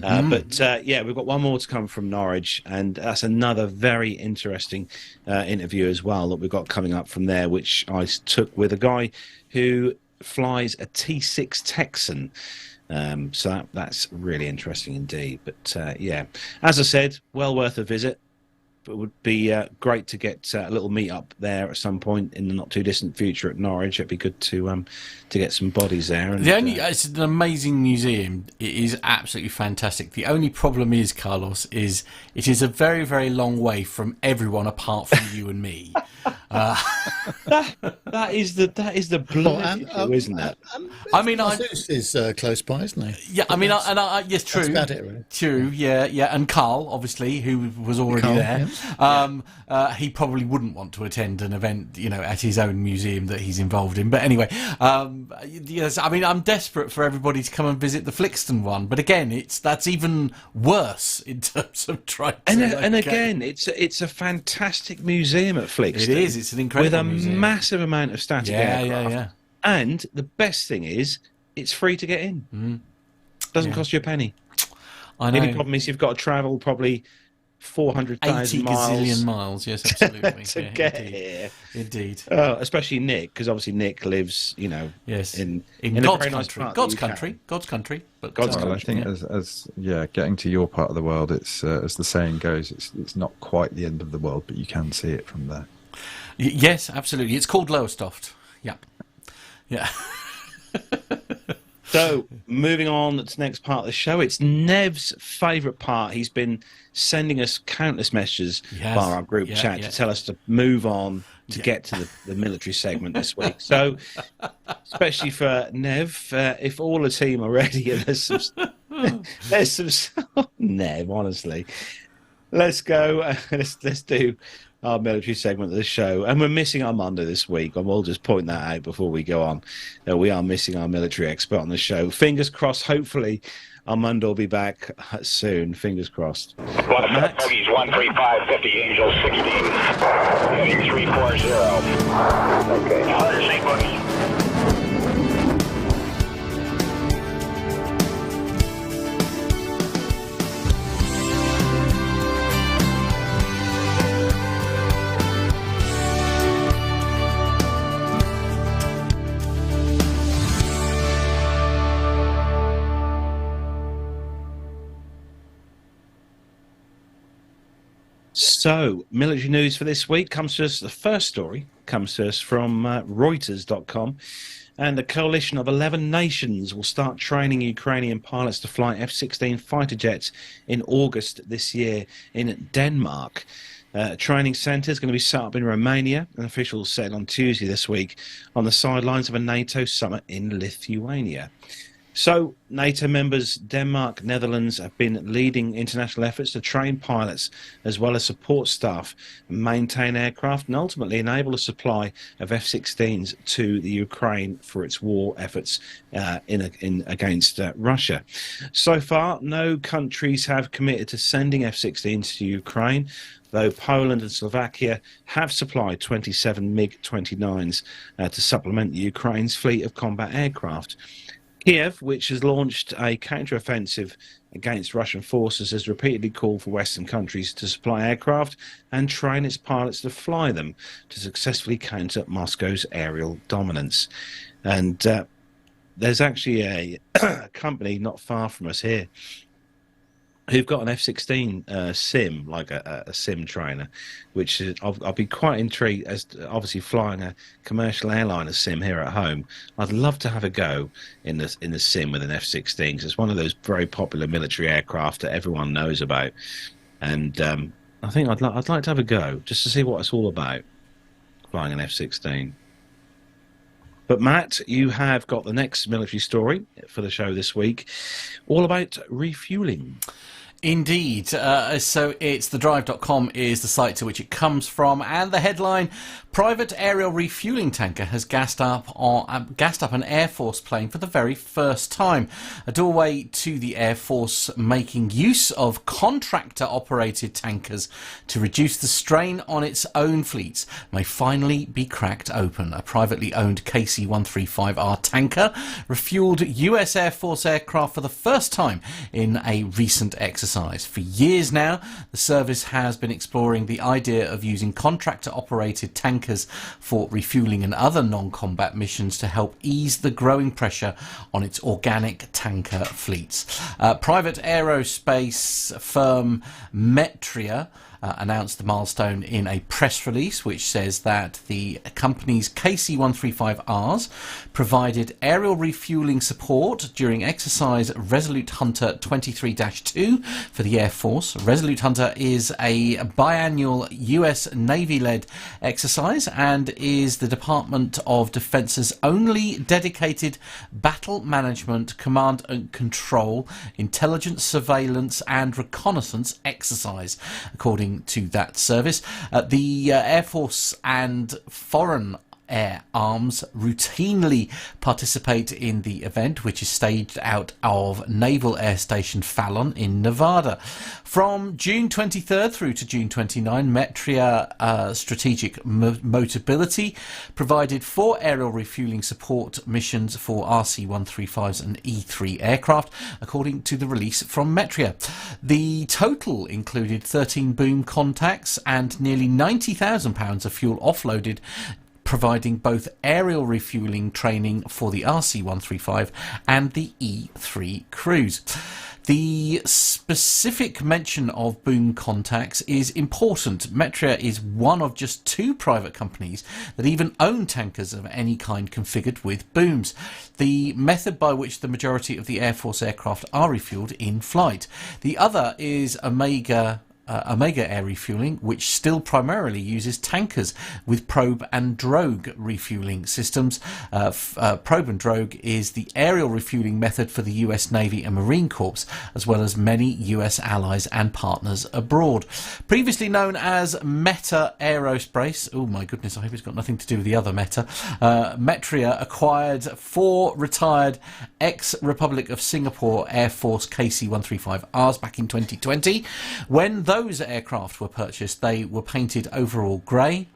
But we've got one more to come from Norwich, and that's another very interesting interview as well that we've got coming up from there, which I took with a guy who flies a T6 Texan. So that's really interesting indeed. But as I said, well worth a visit. It would be great to get a little meet up there at some point in the not too distant future at Norwich. It'd be good to get some bodies there. And, it's an amazing museum. It is absolutely fantastic. The only problem is, Carlos, is it is a very, very long way from everyone apart from you and me. That is the bloody issue, isn't it? I mean, Zeus is close by, isn't he? Yeah, I mean, yes, true. That's about it, really. True, yeah, and Carl, obviously, who was already there. Yeah. He probably wouldn't want to attend an event, at his own museum that he's involved in. But anyway, yes, I mean, I'm desperate for everybody to come and visit the Flixton one. But again, that's even worse in terms of trying to... And again, it's a fantastic museum at Flixton. It is. It's an incredible museum. Massive amount of static aircraft. Yeah. And the best thing is, it's free to get in. Doesn't cost you a penny. I know. The only problem is you've got to travel probably 400,000 miles. 80 gazillion miles, yes, absolutely. to get here. Indeed. Especially Nick, because obviously Nick lives, yes, in God's a very nice country. part God's of the UK. country. God's country. But God's Well, I country. think as getting to your part of the world, it's as the saying goes, it's not quite the end of the world, but you can see it from there. Yes, absolutely. It's called Lowestoft. Yeah. So, moving on to the next part of the show, it's Nev's favourite part. He's been sending us countless messages via our group chat to tell us to move on to get to the military segment this week. So, especially for Nev, if all the team are ready, and there's some Nev, honestly. Let's go. Let's do our military segment of the show. And we're missing Armando this week. And we'll just point that out before we go on. We are missing our military expert on the show. Fingers crossed, hopefully, Armando will be back soon. Fingers crossed. Matt? Bogies 13550, Angel 16, heading 340. Okay. Understand, Bogies. So, military news for this week comes to us. The first story comes to us from Reuters.com. And a coalition of 11 nations will start training Ukrainian pilots to fly F-16 fighter jets in August this year in Denmark. A training centre is going to be set up in Romania, and officials said on Tuesday this week on the sidelines of a NATO summit in Lithuania. So, NATO members Denmark, Netherlands have been leading international efforts to train pilots as well as support staff, maintain aircraft and ultimately enable a supply of F-16s to the Ukraine for its war efforts against Russia. So far, no countries have committed to sending F-16s to Ukraine, though Poland and Slovakia have supplied 27 MiG-29s to supplement Ukraine's fleet of combat aircraft. Kiev, which has launched a counter-offensive against Russian forces, has repeatedly called for Western countries to supply aircraft and train its pilots to fly them to successfully counter Moscow's aerial dominance. And there's actually a company not far from us here who've got an F-16 sim, like a sim trainer, which is, I'll be quite intrigued as to, obviously flying a commercial airliner sim here at home. I'd love to have a go in the sim with an F-16 because it's one of those very popular military aircraft that everyone knows about, and I think I'd like to have a go just to see what it's all about, flying an F-16. But Matt, you have got the next military story for the show this week, all about refueling. Indeed. So it's thedrive.com is the site to which it comes from, and the headline: private aerial refueling tanker has gassed up an Air Force plane for the very first time. A doorway to the Air Force making use of contractor-operated tankers to reduce the strain on its own fleets may finally be cracked open. A privately owned KC-135R tanker refueled US Air Force aircraft for the first time in a recent exercise. For years now, the service has been exploring the idea of using contractor-operated tankers for refueling and other non-combat missions to help ease the growing pressure on its organic tanker fleets. Private aerospace firm Metria announced the milestone in a press release, which says that the company's KC-135Rs provided aerial refueling support during exercise Resolute Hunter 23-2 for the Air Force. Resolute Hunter is a biannual US Navy-led exercise and is the Department of Defense's only dedicated battle management, command and control, intelligence, surveillance and reconnaissance exercise, according to that service. The Air Force and foreign air arms routinely participate in the event, which is staged out of Naval Air Station Fallon in Nevada. From June 23rd through to June 29, Metria Strategic Motability provided 4 aerial refueling support missions for RC-135s and E-3 aircraft, according to the release from Metria. The total included 13 boom contacts and nearly £90,000 of fuel offloaded, providing both aerial refueling training for the RC-135 and the E-3 crews. The specific mention of boom contacts is important. Metria is one of just 2 private companies that even own tankers of any kind configured with booms, the method by which the majority of the Air Force aircraft are refueled in flight. The other is Omega Air Refueling, which still primarily uses tankers with probe and drogue refueling systems. Probe and drogue is the aerial refueling method for the US Navy and Marine Corps, as well as many US allies and partners abroad. Previously known as Meta Aerospace, oh my goodness, I hope it's got nothing to do with the other Meta, Metria acquired 4 retired ex-Republic of Singapore Air Force KC-135Rs back in 2020. When those aircraft were purchased, they were painted overall grey,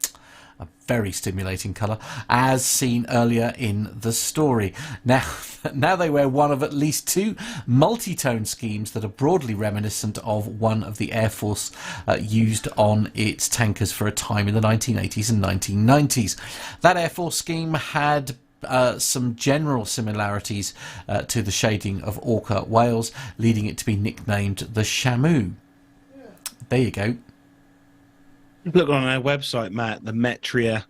a very stimulating colour, as seen earlier in the story. Now they wear one of at least 2 multi-tone schemes that are broadly reminiscent of one of the Air Force used on its tankers for a time in the 1980s and 1990s. That Air Force scheme had some general similarities to the shading of orca whales, leading it to be nicknamed the Shamu. There you go. Look on our website, Matt, the Metria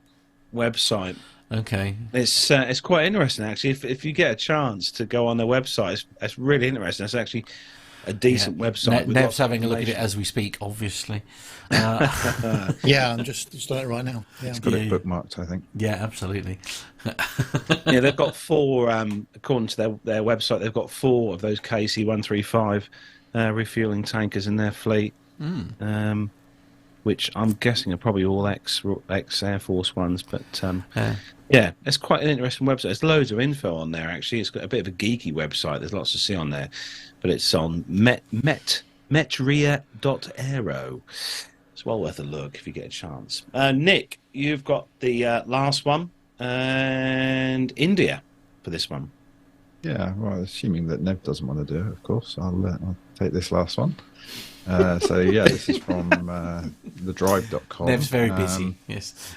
website. Okay. It's quite interesting, actually. If you get a chance to go on their website, it's really interesting. It's actually a decent website. Nev's having a look at it as we speak, obviously. Yeah, I'm just on it right now. Yeah. It's got it bookmarked, I think. Yeah, absolutely. Yeah, they've got 4, according to their website, they've got 4 of those KC-135 refueling tankers in their fleet. Which I'm guessing are probably all ex-Air Force ones, but yeah, it's quite an interesting website. There's loads of info on there, actually. It's got a bit of a geeky website. There's lots to see on there, but it's on metria.aero. It's well worth a look if you get a chance. Nick, you've got the last one, and India for this one. Yeah, well, assuming that Nev doesn't want to do it, of course, I'll take this last one. So yeah, this is from thedrive.com. Nev's very busy, yes.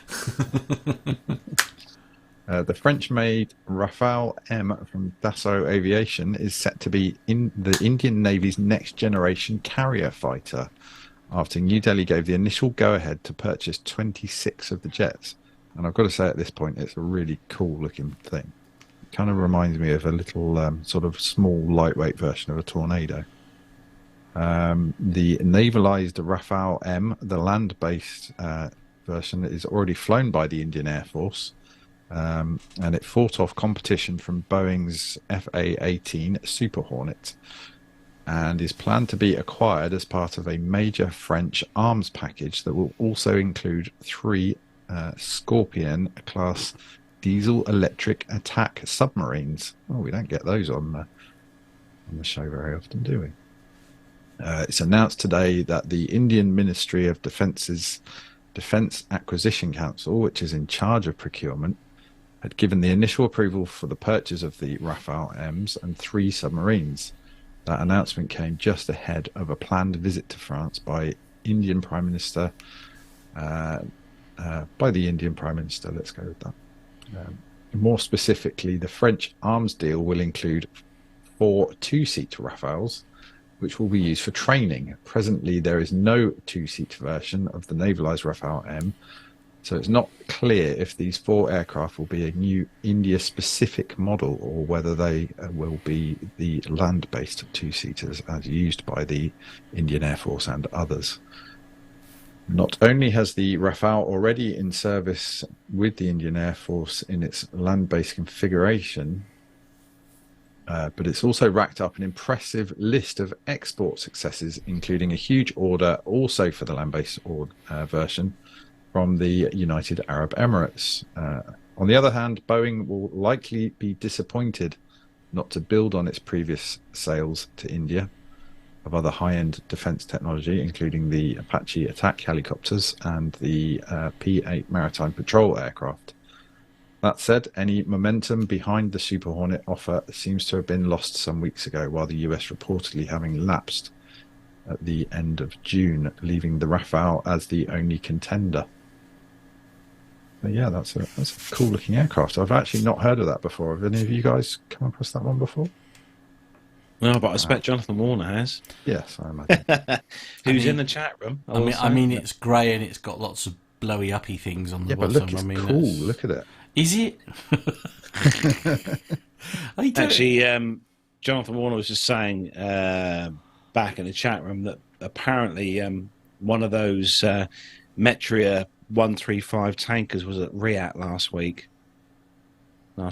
The French-made Rafale M from Dassault Aviation is set to be in the Indian Navy's next-generation carrier fighter, after New Delhi gave the initial go-ahead to purchase 26 of the jets. And I've got to say at this point, it's a really cool-looking thing. It kind of reminds me of a little sort of small, lightweight version of a Tornado. The navalized Rafale M, the land-based version, is already flown by the Indian Air Force, and it fought off competition from Boeing's FA-18 Super Hornet. and is planned to be acquired as part of a major French arms package that will also include 3 Scorpion-class diesel-electric attack submarines. Oh, we don't get those on the show very often, do we? It's announced today that the Indian Ministry of Defence's Defence Acquisition Council, which is in charge of procurement, had given the initial approval for the purchase of the Rafale M's and 3 submarines. That announcement came just ahead of a planned visit to France by Indian Prime Minister. Let's go with that. More specifically, the French arms deal will include 4 two-seat Rafales, which will be used for training. Presently, there is no two-seat version of the navalised Rafale M, so it's not clear if these 4 aircraft will be a new India-specific model or whether they will be the land-based two-seaters as used by the Indian Air Force and others. Not only has the Rafale already in service with the Indian Air Force in its land-based configuration, but it's also racked up an impressive list of export successes, including a huge order also for the land-based version from the United Arab Emirates. On the other hand, Boeing will likely be disappointed not to build on its previous sales to India of other high-end defence technology, including the Apache attack helicopters and the P-8 maritime patrol aircraft. That said, any momentum behind the Super Hornet offer seems to have been lost some weeks ago, while the US reportedly having lapsed at the end of June, leaving the Rafale as the only contender. But yeah, that's a cool-looking aircraft. I've actually not heard of that before. Have any of you guys come across that one before? No, but I expect Jonathan Warner has. Yes, I imagine. Who's in the chat room? I mean, it's grey and it's got lots of blowy-uppy things on the bottom. But look, it's cool. Look at it. Is it? Actually, Jonathan Warner was just saying back in the chat room that apparently one of those Metria 135 tankers was at Riyadh last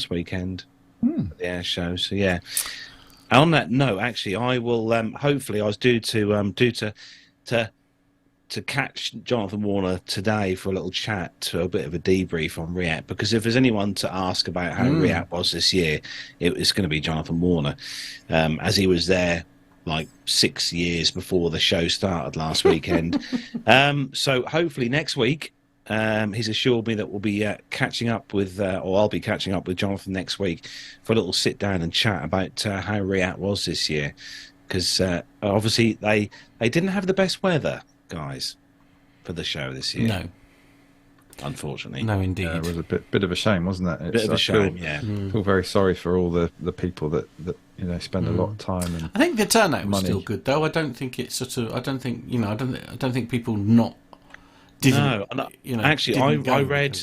weekend at the air show. So yeah. On that note, actually, I will hopefully I was due to catch Jonathan Warner today for a little chat, to a bit of a debrief on Riyadh, because if there's anyone to ask about how Riyadh was this year, it's going to be Jonathan Warner, as he was there like 6 years before the show started last weekend. So hopefully next week, he's assured me that we'll be catching up with, or I'll be catching up with Jonathan next week for a little sit down and chat about how Riyadh was this year, because obviously they didn't have the best weather, guys, for the show this year. No, unfortunately. No, indeed. It was a bit of a shame, wasn't it? Bit of a shame. I feel very sorry for all the people that spend a lot of time. And I think the turnout was money. still good, though. I don't think it's sort of. I don't think people not didn't. No, actually, I read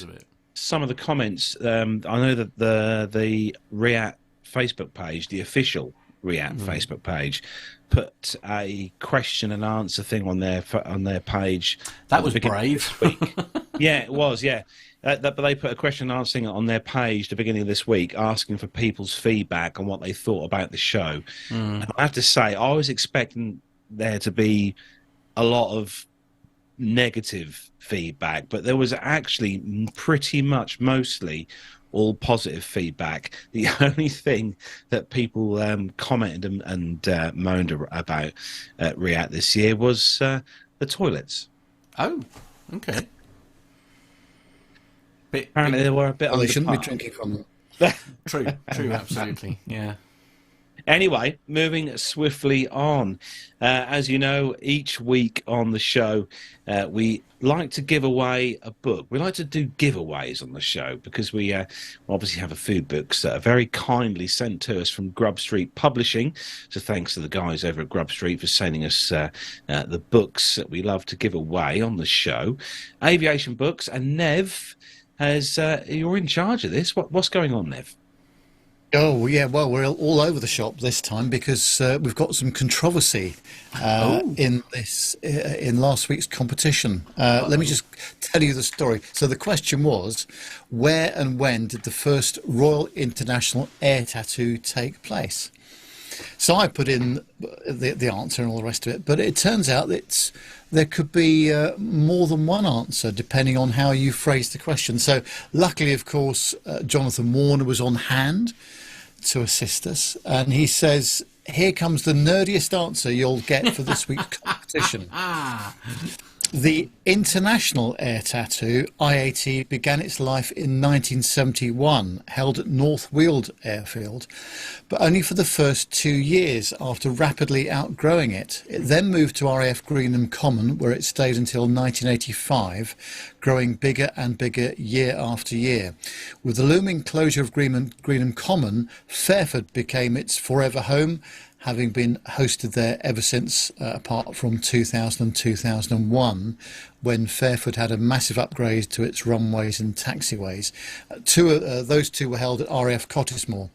some of the comments. I know that the Riyadh Facebook page, the official Riyadh Facebook page, put a question and answer thing on their page. That was brave. This week. Yeah, it was. Yeah, but they put a question and answer thing on their page the beginning of this week, asking for people's feedback on what they thought about the show. And I have to say, I was expecting there to be a lot of negative feedback, but there was actually pretty much mostly all positive feedback. The only thing that people commented and moaned about at Riyadh this year was the toilets. Oh, okay. Apparently they were a bit. Well, they shouldn't be drinking from them. True, absolutely, yeah. Anyway, moving swiftly on. As you know, each week on the show, we like to give away a book. We like to do giveaways on the show because we obviously have a food books that are very kindly sent to us from Grub Street Publishing. So thanks to the guys over at Grub Street for sending us the books that we love to give away on the show. Aviation books. And Nev, you're in charge of this. What's going on, Nev? Oh, yeah, well, we're all over the shop this time because we've got some controversy in last week's competition. Let me just tell you the story. So the question was, where and when did the first Royal International Air Tattoo take place? So I put in the answer and all the rest of it, but it turns out that there could be more than one answer depending on how you phrase the question. So luckily, of course, Jonathan Warner was on hand to assist us, and he says, here comes the nerdiest answer you'll get for this week's competition. The International Air Tattoo, IAT, began its life in 1971, held at North Weald Airfield, but only for the first 2 years after rapidly outgrowing it. It then moved to RAF Greenham Common, where it stayed until 1985, growing bigger and bigger year after year. With the looming closure of Greenham Common, Fairford became its forever home, having been hosted there ever since, apart from 2000 and 2001, when Fairford had a massive upgrade to its runways and taxiways. Those two were held at RAF Cottesmore.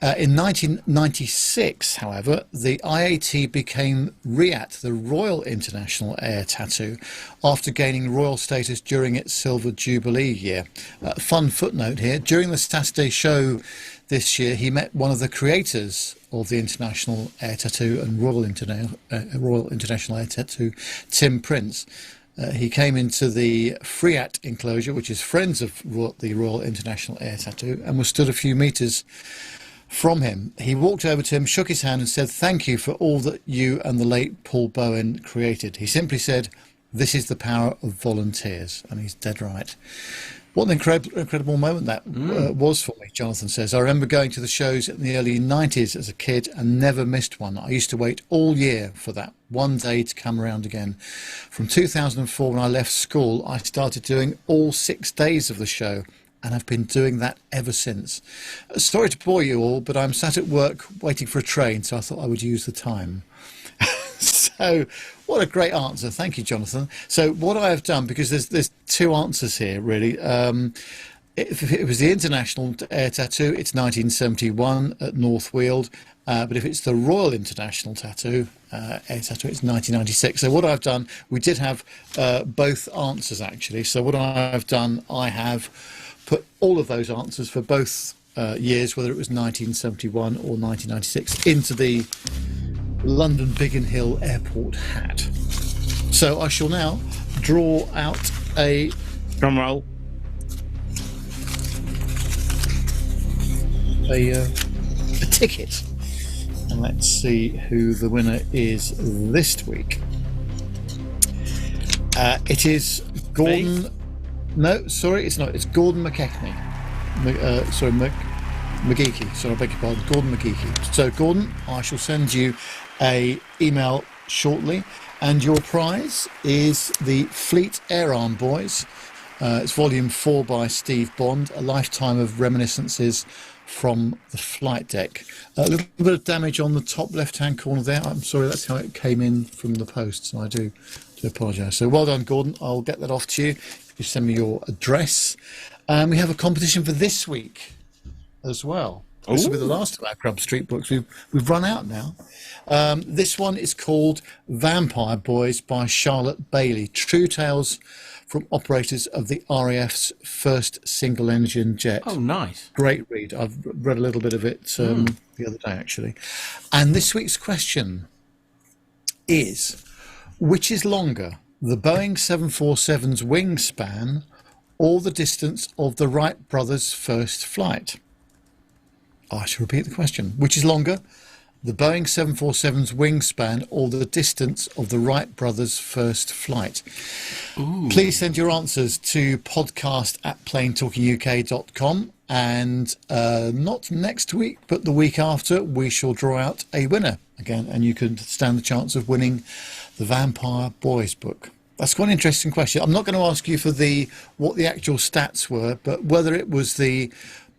In 1996, however, the IAT became RIAT, the Royal International Air Tattoo, after gaining royal status during its Silver Jubilee year. Fun footnote here, during the Saturday show this year, he met one of the creators of the International Air Tattoo and Royal International Air Tattoo, Tim Prince. He came into the FRIAT enclosure, which is Friends of the Royal International Air Tattoo, and was stood a few metres from him. He walked over to him, shook his hand and said, "Thank you for all that you and the late Paul Bowen created." He simply said, "This is the power of volunteers," and he's dead right. What an incredible moment that was for me, Jonathan says. I remember going to the shows in the early 90s as a kid and never missed one. I used to wait all year for that one day to come around again. From 2004, when I left school, I started doing all 6 days of the show, and I've been doing that ever since. Sorry to bore you all, but I'm sat at work waiting for a train, so I thought I would use the time. So what a great answer. Thank you, Jonathan. So what I have done, because there's 2 answers here, really. If it was the International Air Tattoo, it's 1971 at North Weald. But if it's the Royal International Tattoo, Air Tattoo, it's 1996. So what I've done, we did have both answers, actually. So what I've done, I have put all of those answers for both years, whether it was 1971 or 1996, into the London Biggin Hill Airport hat. So I shall now draw out a drum roll. A ticket, and let's see who the winner is this week. It is Gordon. Me? No, sorry, it's not. It's Gordon McKechnie. McGeeky. Sorry, I beg your pardon. Gordon McGeeky. So, Gordon, I shall send you a email shortly, and your prize is the Fleet Air Arm Boys. It's volume 4 by Steve Bond, a lifetime of reminiscences from the flight deck. A little bit of damage on the top left-hand corner there. I'm sorry, that's how it came in from the post, so I do apologise. So well done, Gordon. I'll get that off to you if you send me your address. We have a competition for this week as well. This will be the last of our Grub Street books. We've run out now. This one is called Vampire Boys by Charlotte Bailey. True Tales from Operators of the RAF's first single-engine jet. Oh, nice. Great read. I've read a little bit of it the other day, actually. And this week's question is, which is longer, the Boeing 747's wingspan or the distance of the Wright brothers' first flight? I shall repeat the question. Which is longer, the Boeing 747's wingspan or the distance of the Wright brothers' first flight? Ooh. Please send your answers to podcast@planetalkinguk.com, and not next week, but the week after, we shall draw out a winner again, and you can stand the chance of winning the Vampire Boys book. That's quite an interesting question. I'm not going to ask you for what the actual stats were, but whether it was the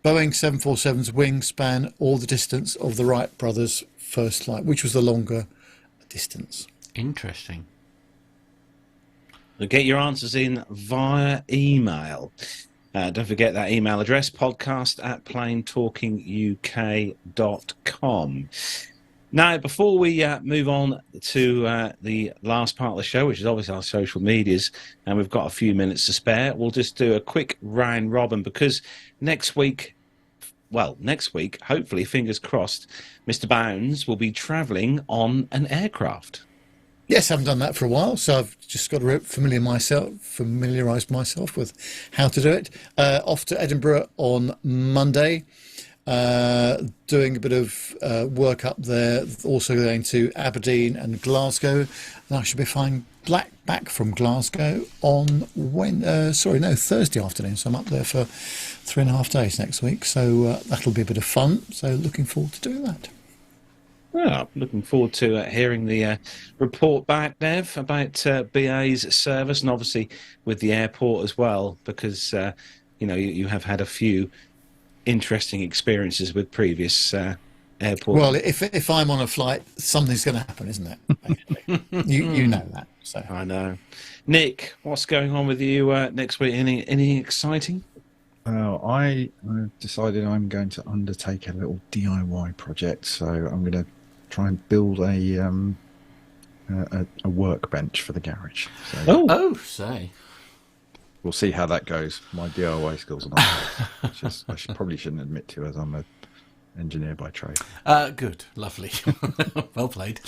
Boeing 747's wingspan or the distance of the Wright brothers' first flight, which was the longer distance. Interesting. So get your answers in via email. Don't forget that email address, podcast@planetalkinguk.com. Now, before we move on to the last part of the show, which is obviously our social medias, and we've got a few minutes to spare, we'll just do a quick round robin, because next week, well, next week, hopefully, fingers crossed, Mr. Bounds will be travelling on an aircraft. Yes, I haven't done that for a while, so I've just got to familiarise myself with how to do it. Off to Edinburgh on Monday, doing a bit of work up there. Also going to Aberdeen and Glasgow, and I should be flying back from Glasgow on Thursday afternoon. So I'm up there for 3.5 days next week. So that'll be a bit of fun. So looking forward to doing that. Well, looking forward to hearing the report back, Nev, about BA's service, and obviously with the airport as well, because you have had a few interesting experiences with previous airport. Well, if I'm on a flight, something's going to happen, isn't it? Basically. you know that. So I know. Nick, what's going on with you next week? Any exciting? I've decided I'm going to undertake a little DIY project, so I'm going to try and build a workbench for the garage. So Say. we'll see how that goes. My DIY skills are not I probably shouldn't admit to, as I'm an engineer by trade. Good, lovely, well played.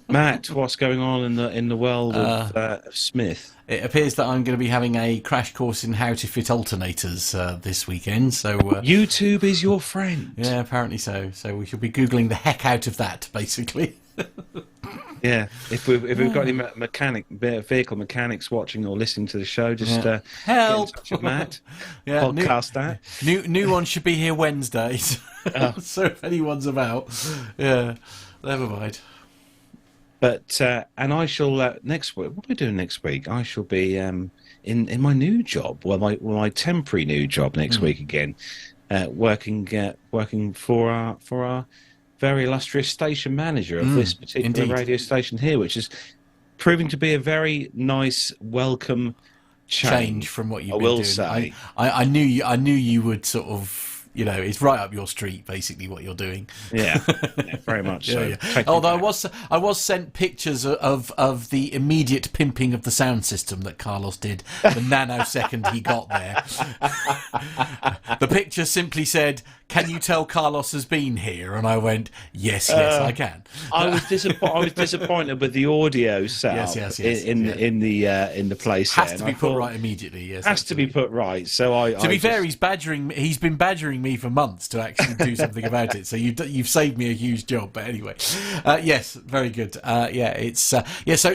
Matt, what's going on in the world of Smith? It appears that I'm going to be having a crash course in how to fit alternators this weekend. So YouTube is your friend. Yeah, apparently so. So we should be googling the heck out of that, basically. Yeah, if we've got any vehicle mechanics watching or listening to the show, just help. Get in touch with Matt. Yeah, podcast that. New one should be here Wednesdays. So if anyone's about, yeah, never mind. But and I shall next week. What are we doing next week? I shall be in my new job. My temporary new job next week again, working for our very illustrious station manager of this particular radio station here, which is proving to be a very nice, welcome change from what you've I been will doing. say. I knew you would sort of. It's right up your street, basically, what you're doing. Yeah, very much so. Yeah. Although I was sent pictures of the immediate pimping of the sound system that Carlos did the nanosecond he got there. The picture simply said, "Can you tell Carlos has been here?" And I went, "Yes, I can." I was disappointed with the audio setup in the place. Has to be put right immediately. Yes, has to be put right. So to be fair, he's been badgering me for months to actually do something about it. So you've saved me a huge job. But anyway, yes, very good. So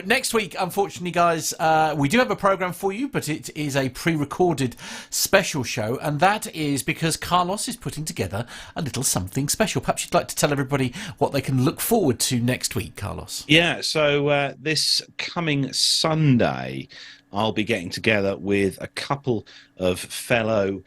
next week, unfortunately, guys, we do have a program for you, but it is a pre-recorded special show, and that is because Carlos is putting together a little something special. Perhaps you'd like to tell everybody what they can look forward to next week, Carlos. Yeah. So this coming Sunday, I'll be getting together with a couple of fellow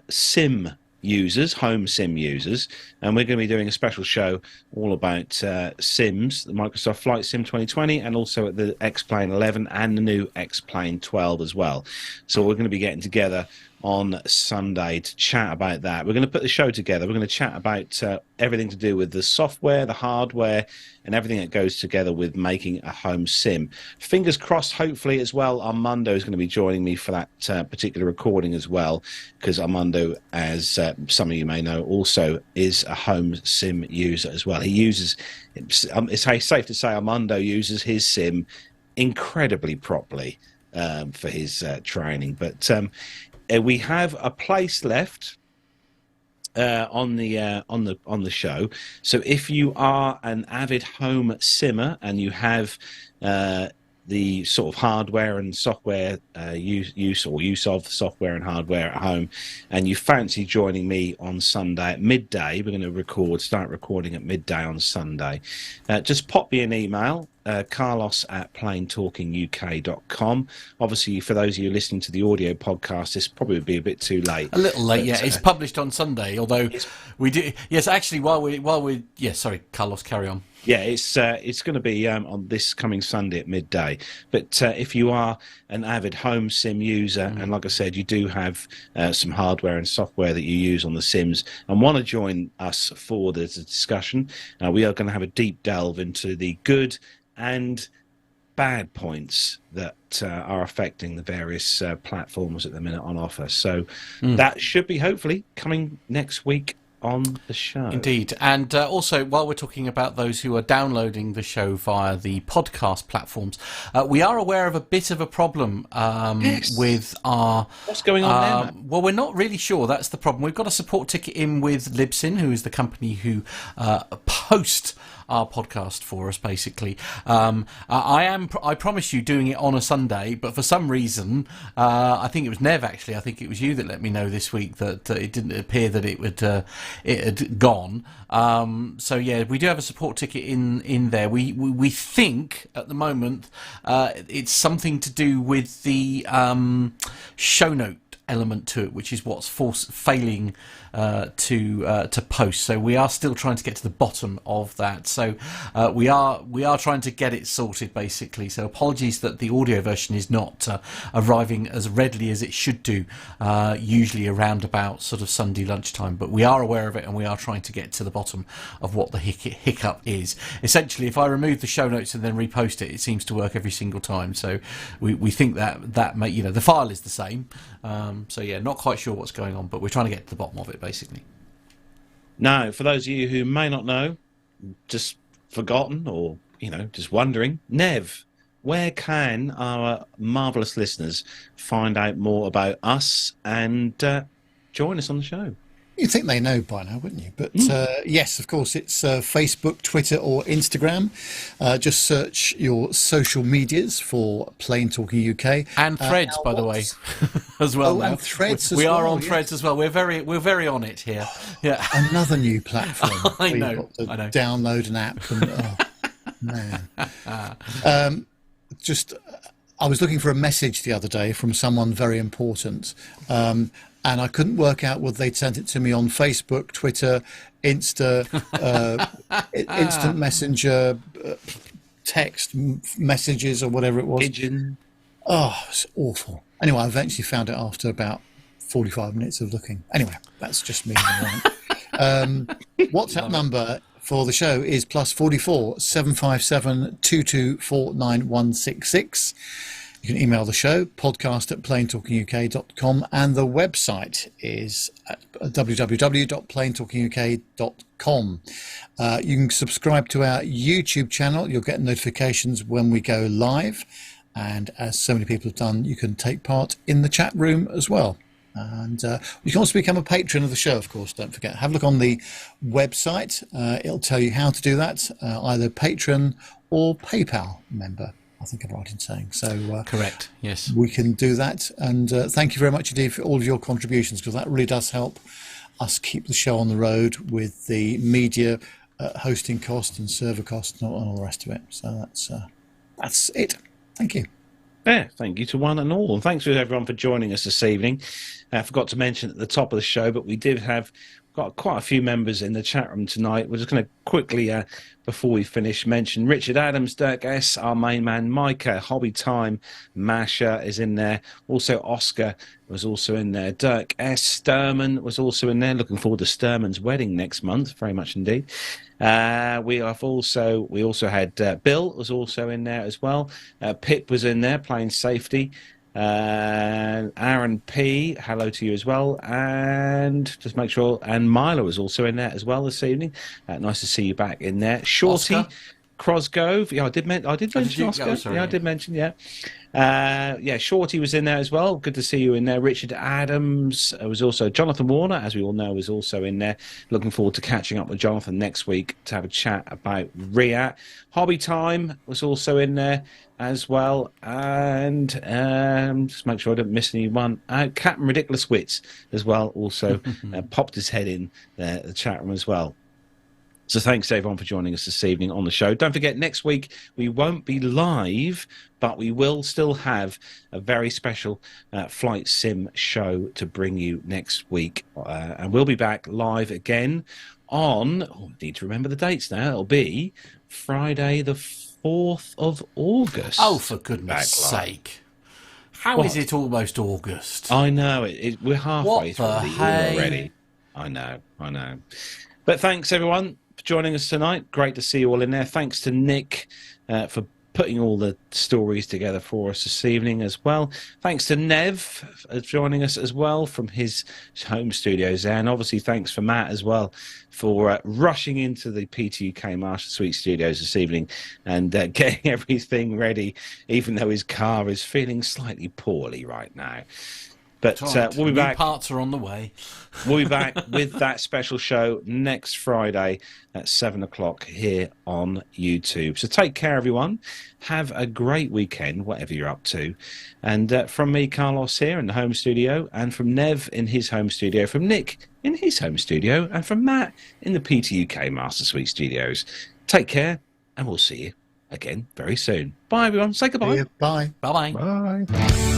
sim users, home sim users, and we're going to be doing a special show all about sims, the Microsoft Flight Sim 2020, and also at the X-Plane 11 and the new X-Plane 12 as well. So we're going to be getting together on Sunday to chat about that. We're going to put the show together. We're going to chat about everything to do with the software, the hardware, and everything that goes together with making a home sim. Fingers crossed, hopefully, as well, Armando is going to be joining me for that particular recording as well, because Armando, as some of you may know, also is a home sim user as well. He uses, it's safe to say, Armando uses his sim incredibly properly for his training. But we have a place left on the show. So if you are an avid home simmer and you have the sort of hardware and software use of the software and hardware at home, and you fancy joining me on Sunday at midday, we're going to start recording at midday on Sunday. Just pop me an email. Carlos@planetalkinguk.com. Obviously, for those of you listening to the audio podcast, this probably would be a bit too late. A little late, yeah. It's published on Sunday, although we do. Yes, actually, sorry, Carlos, carry on. Yeah, it's going to be on this coming Sunday at midday. But if you are an avid home sim user, and like I said, you do have some hardware and software that you use on the Sims and want to join us for the discussion, we are going to have a deep delve into the good and bad points that are affecting the various platforms at the minute on offer. So that should be hopefully coming next week on the show. Indeed. And also, while we're talking about those who are downloading the show via the podcast platforms, we are aware of a bit of a problem with our... What's going on there, Matt? Well, we're not really sure. That's the problem. We've got a support ticket in with Libsyn, who is the company who post our podcast for us, basically. I promise you, doing it on a Sunday, but for some reason, I think it was Nev, actually, I think it was you that let me know this week that it didn't appear that it had gone. So yeah, we do have a support ticket in there. We think at the moment it's something to do with the show note element to it, which is what's failing to post. So we are still trying to get to the bottom of that. So we are trying to get it sorted, basically. So apologies that the audio version is not arriving as readily as it should do, usually around about sort of Sunday lunchtime. But we are aware of it, and we are trying to get to the bottom of what the hiccup is. Essentially, if I remove the show notes and then repost it, it seems to work every single time. So we think that may, the file is the same. So yeah, not quite sure what's going on, but we're trying to get to the bottom of it, basically. Now, for those of you who may not know, just forgotten, or just wondering, Nev, where can our marvellous listeners find out more about us and join us on the show? You'd think they know by now, wouldn't you? But yes, of course, it's Facebook, Twitter or Instagram. Just search your social medias for Plain Talking UK. And Threads, by the way, as well. Oh, now. and Threads we as are well, on Threads as well. We're very on it here. Yeah. Another new platform. I where know. You've got to I know. download an app. And, man. I was looking for a message the other day from someone very important. And I couldn't work out whether they'd sent it to me on Facebook, Twitter, Insta, Instant Messenger, text messages or whatever it was. Pigeon. Oh, it's awful. Anyway, I eventually found it after about 45 minutes of looking. Anyway, that's just me. WhatsApp number for the show is +44 757 224 9166. You can email the show, podcast@plaintalkinguk.com, and the website is at www.plaintalkinguk.com. You can subscribe to our YouTube channel. You'll get notifications when we go live. And as so many people have done, you can take part in the chat room as well. And you can also become a patron of the show, of course, don't forget. Have a look on the website. It'll tell you how to do that, either patron or PayPal member, I think I'm right in saying. So correct, yes. We can do that. And thank you very much indeed for all of your contributions, because that really does help us keep the show on the road with the media hosting cost and server cost and all the rest of it. So that's it. Thank you. Yeah, thank you to one and all. And thanks to everyone for joining us this evening. I forgot to mention at the top of the show, but we did have got quite a few members in the chat room tonight. We're just going to quickly, before we finish, mention Richard Adams, Dirk S., our main man, Micah, Hobby Time, Masha is in there. Also, Oscar was also in there. Dirk S. Sturman was also in there. Looking forward to Sturman's wedding next month, very much indeed. We also had Bill was also in there as well. Pip was in there playing safety. Aaron P, hello to you as well, and just make sure, and Milo was also in there as well this evening. Nice to see you back in there. Shorty Oscar? Crosgrove, yeah, I did mention Oscar. I did mention, Shorty was in there as well. Good to see you in there. Richard Adams was also. Jonathan Warner, as we all know, was also in there. Looking forward to catching up with Jonathan next week to have a chat about RIAT. Hobby Time was also in there as well, and just make sure I didn't miss anyone. Captain Ridiculous Wits as well also popped his head in the chat room as well. So thanks to everyone for joining us this evening on the show. Don't forget, next week we won't be live, but we will still have a very special flight sim show to bring you next week. And we'll be back live again on, I need to remember the dates now, it'll be Friday the 4th of August. Oh, for goodness sake. How is it almost August? I know, we're halfway through the year already. I know. But thanks, everyone, for joining us tonight. Great to see you all in there. Thanks to Nick for putting all the stories together for us this evening as well. Thanks to Nev for joining us as well from his home studios there. And obviously thanks for Matt as well for rushing into the PTUK Master Suite studios this evening and getting everything ready, even though his car is feeling slightly poorly right now. But we'll be back. Parts are on the way. We'll be back with that special show next Friday at 7 o'clock here on YouTube. So take care, everyone. Have a great weekend, whatever you're up to. And from me, Carlos, here in the home studio, and from Nev in his home studio, from Nick in his home studio, and from Matt in the PTUK Master Suite studios. Take care, and we'll see you again very soon. Bye, everyone. Say goodbye. Bye. Bye-bye. Bye.